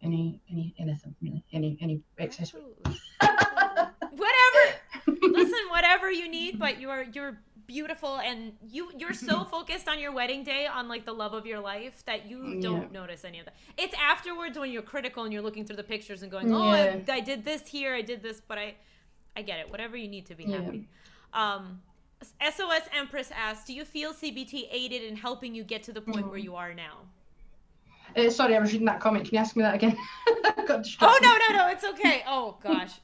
really, any excess. Whatever you need, but you're beautiful, and you're so focused on your wedding day on like the love of your life that you don't notice any of that. It's afterwards when you're critical and you're looking through the pictures and going, I did this here, I did this, but I get it. Whatever you need to be happy. SOS Empress asks, do you feel CBT aided in helping you get to the point where you are now? Sorry, I was reading that comment. Can you ask me that again? Oh, no, it's okay. Oh, gosh.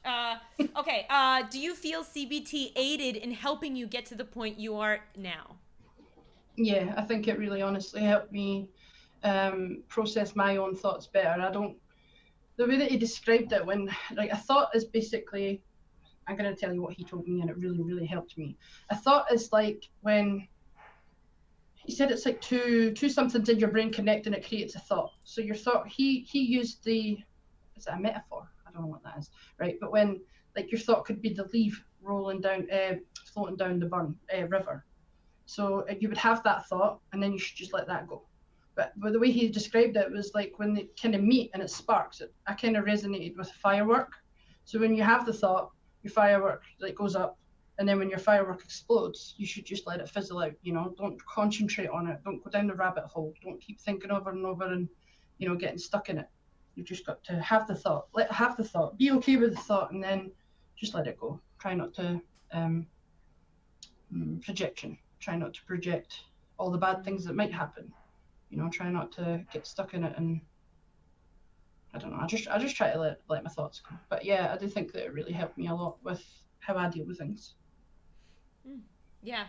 Okay. Do you feel CBT aided in helping you get to the point you are now? Yeah, I think it really honestly helped me process my own thoughts better. The way that he described it, when like a thought is basically, I'm going to tell you what he told me, and it really, really helped me. A thought is like when he said it's like two somethings in your brain connect and it creates a thought. So your thought, he used is it a metaphor? I don't know what that is, right? But when like your thought could be the leaf rolling down, floating down the river. So you would have that thought, and then you should just let that go. But the way he described it was like when they kind of meet and it sparks. I kind of resonated with firework. So when you have the thought, your firework like goes up. And then when your firework explodes, you should just let it fizzle out, you know, don't concentrate on it. Don't go down the rabbit hole. Don't keep thinking over and over and, you know, getting stuck in it. You've just got to have the thought, be okay with the thought, and then just let it go. Try not to, projection. Try not to project all the bad things that might happen. You know, try not to get stuck in it, and I don't know. I just try to let my thoughts go. But yeah, I do think that it really helped me a lot with how I deal with things. Yeah,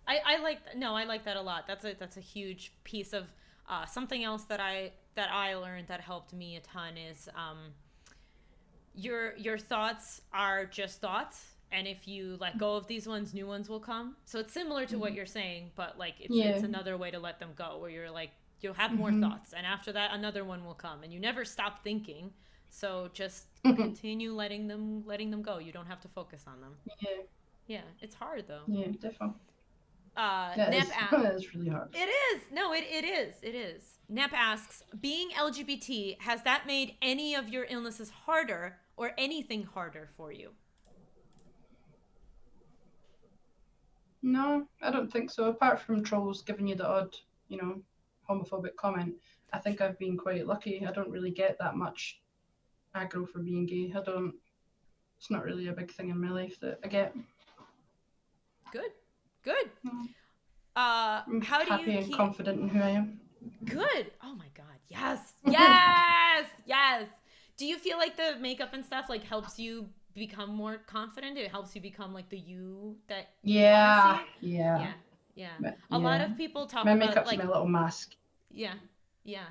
I like that a lot. That's a huge piece of something else that I learned that helped me a ton is your thoughts are just thoughts, and if you let go of these ones, new ones will come. So it's similar to what you're saying, but like it's another way to let them go, where you're like you'll have more thoughts, and after that another one will come, and you never stop thinking. So just continue letting them go. You don't have to focus on them. Yeah, it's hard though. Yeah, definitely. Nep it's really hard. It is. No, it is. Nep asks, being LGBT, has that made any of your illnesses harder or anything harder for you? No, I don't think so. Apart from trolls giving you the odd, you know, homophobic comment, I think I've been quite lucky. I don't really get that much aggro for being gay. I don't. it's not really a big thing in my life that I get. Good. Good. I'm How do you happy and keep confident in who I am. good? Oh my god. Yes. Yes. Yes. Do you feel like the makeup and stuff like helps you become more confident? It helps you become like the you that you want to Yeah, see? yeah, Yeah. Yeah. A lot yeah. of people talk My about makeup's like my little mask. yeah. Yeah.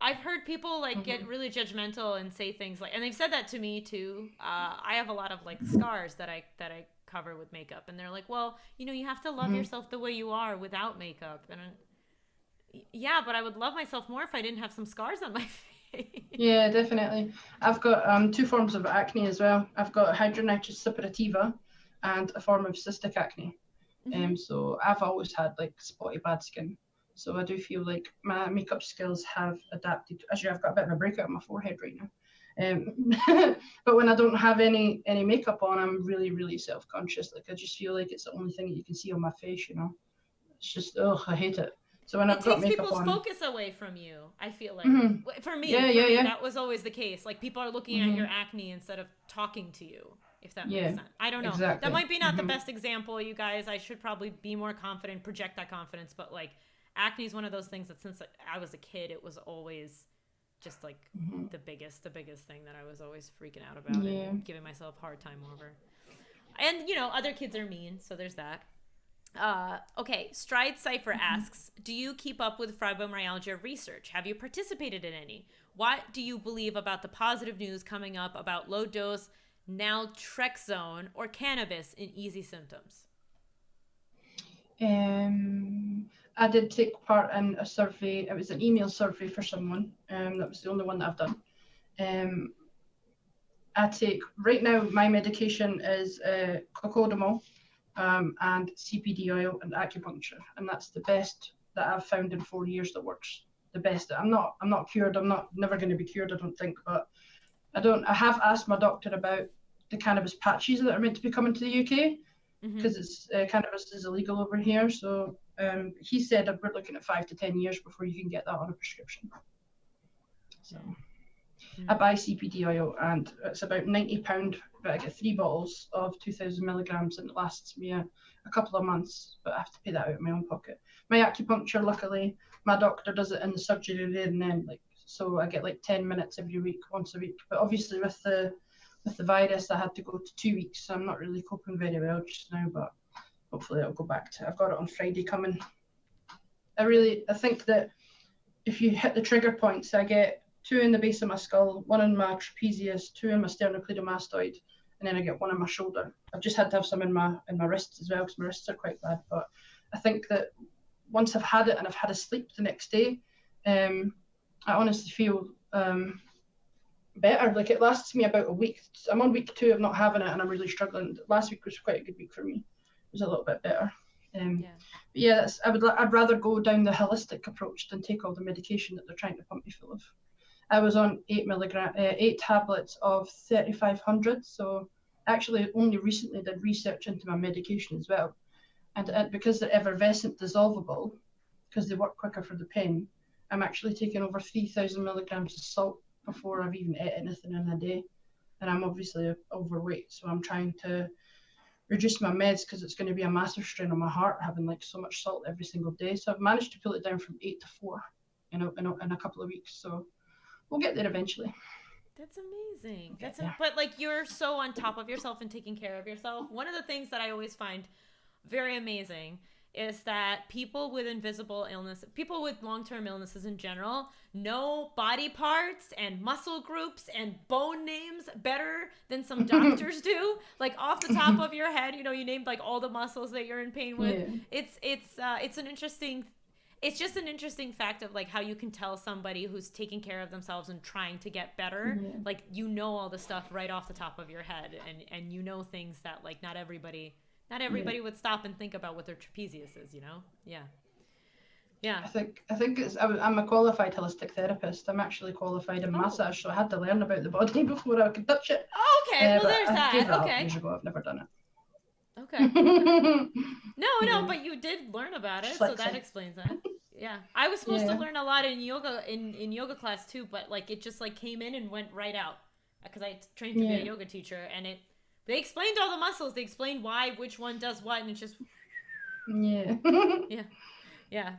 I've heard people like get Hmm. really judgmental and say things like, and they've said that to me too. I have a lot of like scars that I cover with makeup, and they're like, well, you have to love Hmm. yourself the way you are without makeup, and yeah, but I would love myself more if I didn't have some scars on my face. Yeah, definitely. I've got two forms of acne as well. I've got hidradenitis suppurativa and a form of cystic acne. Hmm. So I've always had like spotty bad skin. So I do feel like my makeup skills have adapted. Actually, I've got a bit of a breakout on my forehead right now. But when I don't have any makeup on, I'm really, really self-conscious. Like I just feel like it's the only thing that you can see on my face, you know. It's just, ugh, I hate it. So when It I've got takes makeup people's on, focus away from you. I feel like hmm, for me, yeah, for yeah, me, yeah, that was always the case. Like people are looking at your hmm, acne instead of talking to you. If that makes yeah, sense. I don't know. That exactly. might be not the Hmm. best example, you guys. I should probably be more confident, project that confidence. But like, acne is one of those things that since I was a kid, it was always just like Hmm. the biggest thing that I was always freaking out about Yeah. and giving myself a hard time over. And other kids are mean, so there's that. Okay, Stride Cipher asks, do you keep up with fibromyalgia research? Have you participated in any? What do you believe about the positive news coming up about low dose naltrexone or cannabis in easy symptoms? I did take part in a survey. It was an email survey for someone. That was the only one that I've done. Um, I take right now. My medication is cocodamol and CPD oil and acupuncture, and that's the best that I've found in 4 years that works. The best. I'm not cured. I'm not never going to be cured. I don't think, but I don't. I have asked my doctor about the cannabis patches that are meant to be coming to the UK Mm-hmm. because it's cannabis is illegal over here. So he said that we're looking at 5 to 10 years before you can get that on a prescription. So I Mm-hmm. buy CPD oil and it's about £90, but I get 3 bottles of 2,000 milligrams and it lasts me a couple of months, but I have to pay that out of my own pocket. My acupuncture, luckily, my doctor does it in the surgery room and then so I get like 10 minutes every week, once a week. But obviously with the virus, I had to go to 2 weeks, so I'm not really coping very well just now, but hopefully it'll go back to. I've got it on Friday coming. I think that if you hit the trigger points, I get 2 in the base of my skull, 1 in my trapezius, 2 in my sternocleidomastoid, and then I get 1 in my shoulder. I've just had to have some in my wrists as well because my wrists are quite bad. But I think that once I've had it and I've had a sleep the next day, I honestly feel better. Like it lasts me about a week. I'm on week 2 of not having it, and I'm really struggling. Last week was quite a good week for me. It was a little bit better. Yeah. But yeah, I'd rather go down the holistic approach than take all the medication that they're trying to pump me full of. I was on 8 tablets of 3,500. So actually only recently did research into my medication as well. And because they're effervescent dissolvable, because they work quicker for the pain, I'm actually taking over 3,000 milligrams of salt before I've even ate anything in a day. And I'm obviously overweight, so I'm trying to reduce my meds because it's going to be a massive strain on my heart having like so much salt every single day. So I've managed to pull it down from 8 to 4 in a couple of weeks. So we'll get there eventually. That's amazing. We'll get there. But like you're so on top of yourself and taking care of yourself. One of the things that I always find very amazing is that people with invisible illness, people with long-term illnesses in general, know body parts and muscle groups and bone names better than some doctors do. Like off the top of your head, you named like all the muscles that you're in pain with. Yeah. It's an interesting it's just an interesting fact of like how you can tell somebody who's taking care of themselves and trying to get better. Yeah. Like all the stuff right off the top of your head, and things that like not everybody Yeah. would stop and think about what their trapezius is. Yeah. Yeah. I think I'm a qualified holistic therapist. I'm actually qualified in Oh. massage, so I had to learn about the body before I could touch it. Okay. Well, But there's I gave that. that up Okay. years ago. I've never done Okay. it. No, Yeah. but you did learn about it, so that Flexing. explains that. Yeah, I was supposed to Yeah. learn a lot in yoga in yoga class too, but like it just like came in and went right out because I trained to be a Yeah. yoga teacher, and They explained all the muscles. They explained why, which one does what, and it's just Yeah. yeah, yeah.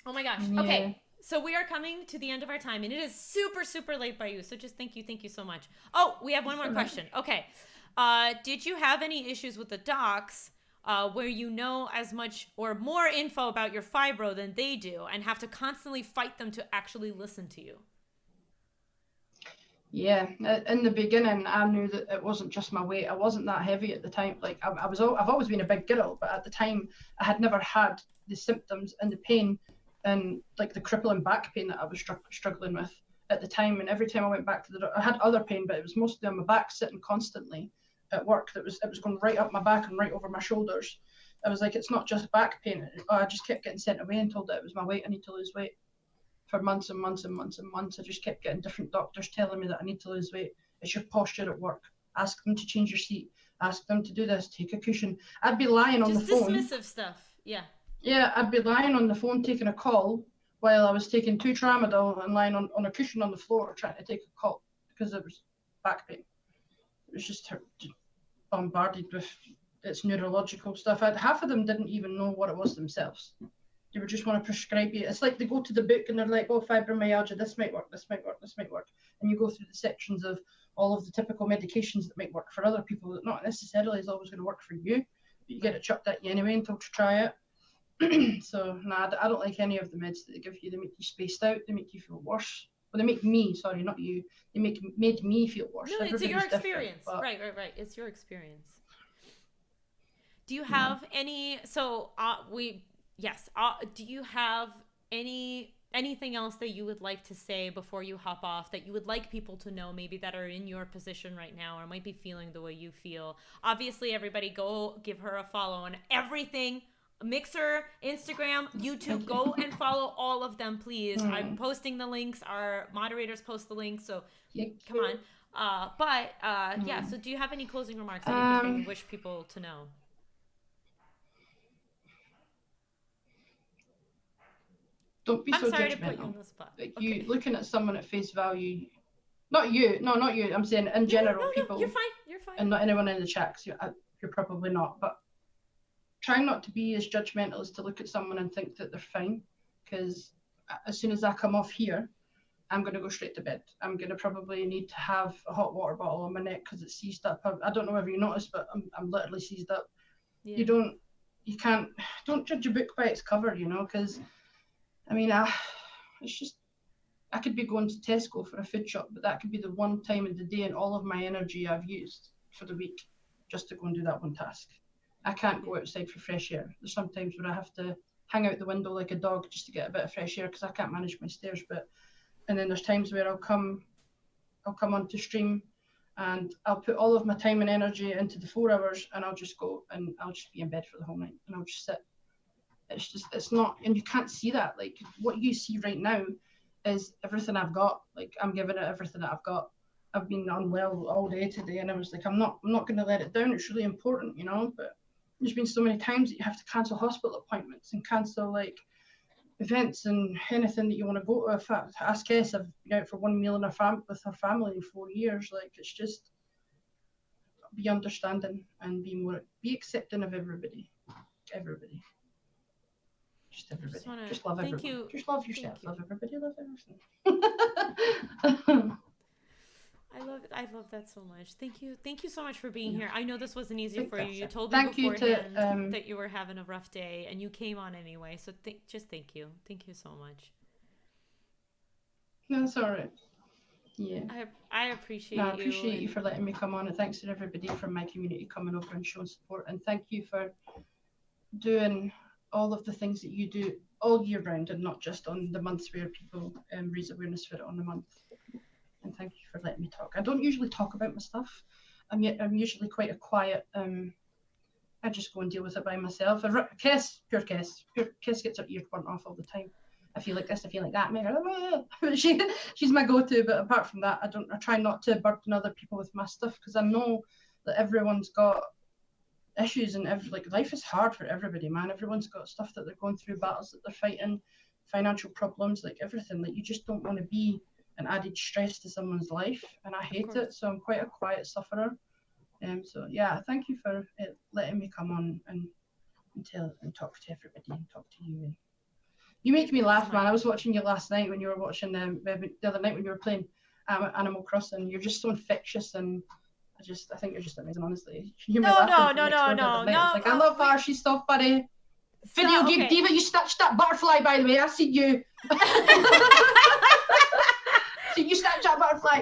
Oh my gosh. Yeah. Okay. So we are coming to the end of our time, and it is super, super late by you. So just thank you so much. Oh, we have one more question. Okay. Did you have any issues with the docs where you know as much or more info about your fibro than they do and have to constantly fight them to actually listen to you? Yeah, in the beginning, I knew that it wasn't just my weight. I wasn't that heavy at the time. Like I've always been a big girl, but at the time, I had never had the symptoms and the pain, and like the crippling back pain that I was struggling with at the time. And every time I went back to I had other pain, but it was mostly on my back, sitting constantly at work. It was going right up my back and right over my shoulders. I was like, it's not just back pain. I just kept getting sent away and told that it was my weight. I need to lose weight for months and months and months and months. I just kept getting different doctors telling me that I need to lose weight. It's your posture at work. Ask them to change your seat. Ask them to do this. Take a cushion. I'd be lying on the phone. Just dismissive stuff. Yeah. Yeah, I'd be lying on the phone taking a call while I was taking 2 tramadol and lying on a cushion on the floor trying to take a call because it was back pain. It was just bombarded with its neurological stuff. Half of them didn't even know what it was themselves. They would just want to prescribe you. It's like they go to the book and they're like, oh, fibromyalgia, this might work, this might work, this might work. And you go through the sections of all of the typical medications that might work for other people that not necessarily is always going to work for you. But you get it chucked at you anyway until to try it. So, nah, I don't like any of the meds that they give you. They make you spaced out. They make you feel worse. Well, they make me, sorry, not you. They made me feel worse. No, it's your experience. Right. It's your experience. Do you have any, so do you have anything else that you would like to say before you hop off that you would like people to know, maybe that are in your position right now or might be feeling the way you feel? Obviously, everybody go give her a follow on everything. Mixer, Instagram, YouTube, go and follow all of them, please. I'm posting the links. Our moderators post the links, so come on. So do you have any closing remarks, anything that you wish people to know? Don't be so sorry judgmental. To put you on the spot. Like you looking at someone at face value. Not you. I'm saying in general, people. You're fine. And not anyone in the chat. You're probably not. But try not to be as judgmental as to look at someone and think that they're fine. Because as soon as I come off here, I'm going to go straight to bed. I'm going to probably need to have a hot water bottle on my neck because it's seized up. I don't know if you noticed, but I'm literally seized up. Yeah. Don't judge a book by its cover, because I mean, it's just, I could be going to Tesco for a food shop, but that could be the one time in the day and all of my energy I've used for the week just to go and do that one task. I can't go outside for fresh air. There's some times where I have to hang out the window like a dog just to get a bit of fresh air because I can't manage my stairs. And then there's times where I'll come onto stream and I'll put all of my time and energy into the 4 hours and I'll just go and I'll just be in bed for the whole night and I'll just sit. It's not, and you can't see that. Like what you see right now is everything I've got. Like I'm giving it everything that I've got. I've been unwell all day today and I was like, I'm not going to let it down. It's really important, but there's been so many times that you have to cancel hospital appointments and cancel like events and anything that you want to go to. In fact, ask Kes, I've been out for one meal with her family in 4 years. Like it's just be understanding and be accepting of everybody. Just everybody. Just love everybody. You. Just love yourself. Love everybody. Love everything. I love that so much. Thank you so much for being here. I know this wasn't easy for you. You told me beforehand that you were having a rough day, and you came on anyway. So just thank you. Thank you so much. No, it's all right. Yeah. I appreciate you. I appreciate you for letting me come on, and thanks to everybody from my community coming over and showing support. And thank you for doing all of the things that you do all year round and not just on the months where people raise awareness for it on the month. And thank you for letting me talk. I don't usually talk about my stuff. I'm usually quite a quiet, I just go and deal with it by myself. Pure Kes gets her ear burnt off all the time. I feel like this, I feel like that. She's my go-to, but apart from that, I try not to burden other people with my stuff because I know that everyone's got issues and life is hard for everybody, man. Everyone's got stuff that they're going through, battles that they're fighting, financial problems, like everything. Like you just don't want to be an added stress to someone's life, and I hate it. So I'm quite a quiet sufferer, So yeah, thank you for letting me come on and talk to everybody and talk to you. And you make me laugh, man. I was watching you last night when you were watching the other night when you were playing Animal Crossing. You're just so infectious, and I think you're just amazing, honestly. You No. It's like, I love her. She's so funny. Video game diva, you snatched that butterfly, by the way. I seen you. So you snatched that butterfly.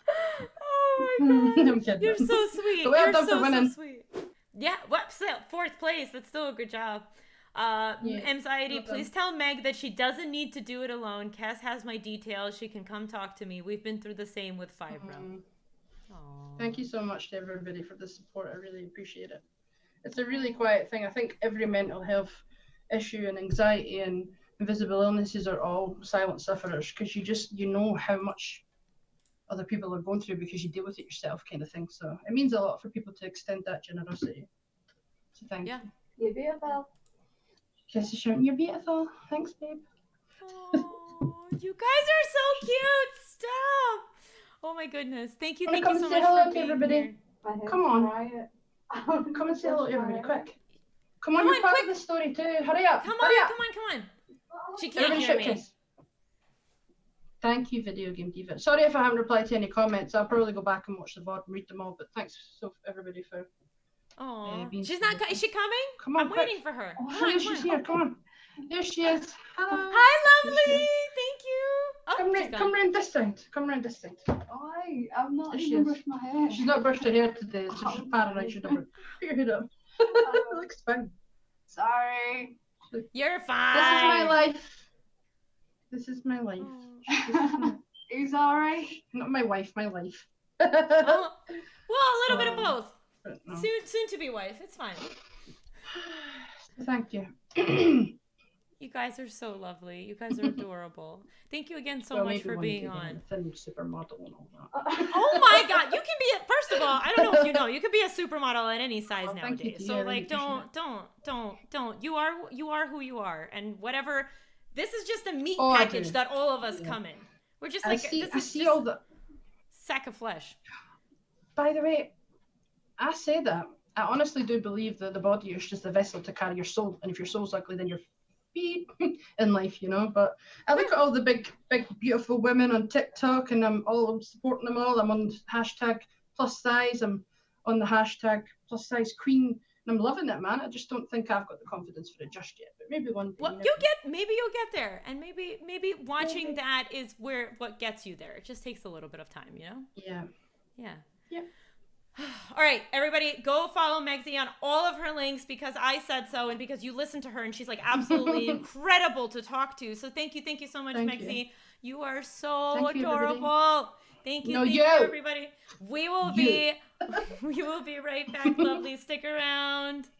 Oh my god. I'm kidding. You're so sweet. But well You're done for winning. so sweet. Yeah, still 4th place. That's still a good job. Mxiety, please tell Meg that she doesn't need to do it alone. Cass has my details. She can come talk to me. We've been through the same with Fibro. Thank you so much to everybody for the support. I really appreciate it. It's a really quiet thing. I think every mental health issue and anxiety and invisible illnesses are all silent sufferers, because you know how much other people are going through because you deal with it yourself, kind of thing. So it means a lot for people to extend that generosity. So thank you. You're beautiful. Kisses, Sharon. You're beautiful. Thanks, babe. Oh, you guys are so cute. Stop. Oh my goodness. Thank you so much for being everybody. here. Come on. Come and say hello to everybody, quick. Come on, you're part of the story too. Hurry up. Come Hurry up. on. She can't hear me. Thank you, Video Game Diva. Sorry if I haven't replied to any comments. I'll probably go back and watch the VOD and read them all, but thanks so everybody for she's not. Is she coming? Come on, I'm waiting for her. She's here. Come on. There she is. Hello. Hi, lovely. Thank you. Oh, come round this side. I've not even brushed my hair. She's not brushed her hair today, so she's paranoid. She's never. Put your hood up. It looks fine. Sorry. You're fine. This is my life. This is my life. He's alright. Not my wife, my life. Well, a little bit of both. No. Soon to be wife. It's fine. Thank you. You guys are so lovely. You guys are adorable. Thank you again so much for being on. Thin supermodel and all that. Oh my god, you can be first of all, I don't know if you know, you could be a supermodel at any size nowadays. So like don't. You are who you are, and whatever. This is just a meat package that all of us come in. We're just like this is just all the sack of flesh. By the way, I say that. I honestly do believe that the body is just a vessel to carry your soul, and if your soul's ugly, then you're beep in life, you know. But I look at all the big, beautiful women on TikTok, and I'm supporting them all. I'm on hashtag plus size. I'm on the hashtag plus size queen, and I'm loving it, man. I just don't think I've got the confidence for it just yet. But maybe one day. Well, maybe you'll get there, and maybe watching that is what gets you there. It just takes a little bit of time, you know. Yeah. All right, everybody, go follow Megzy on all of her links because I said so and because you listened to her and she's like absolutely incredible to talk to. So thank you so much, Megzy. You are so adorable. Thank you, everybody. We will be right back, lovely. Stick around.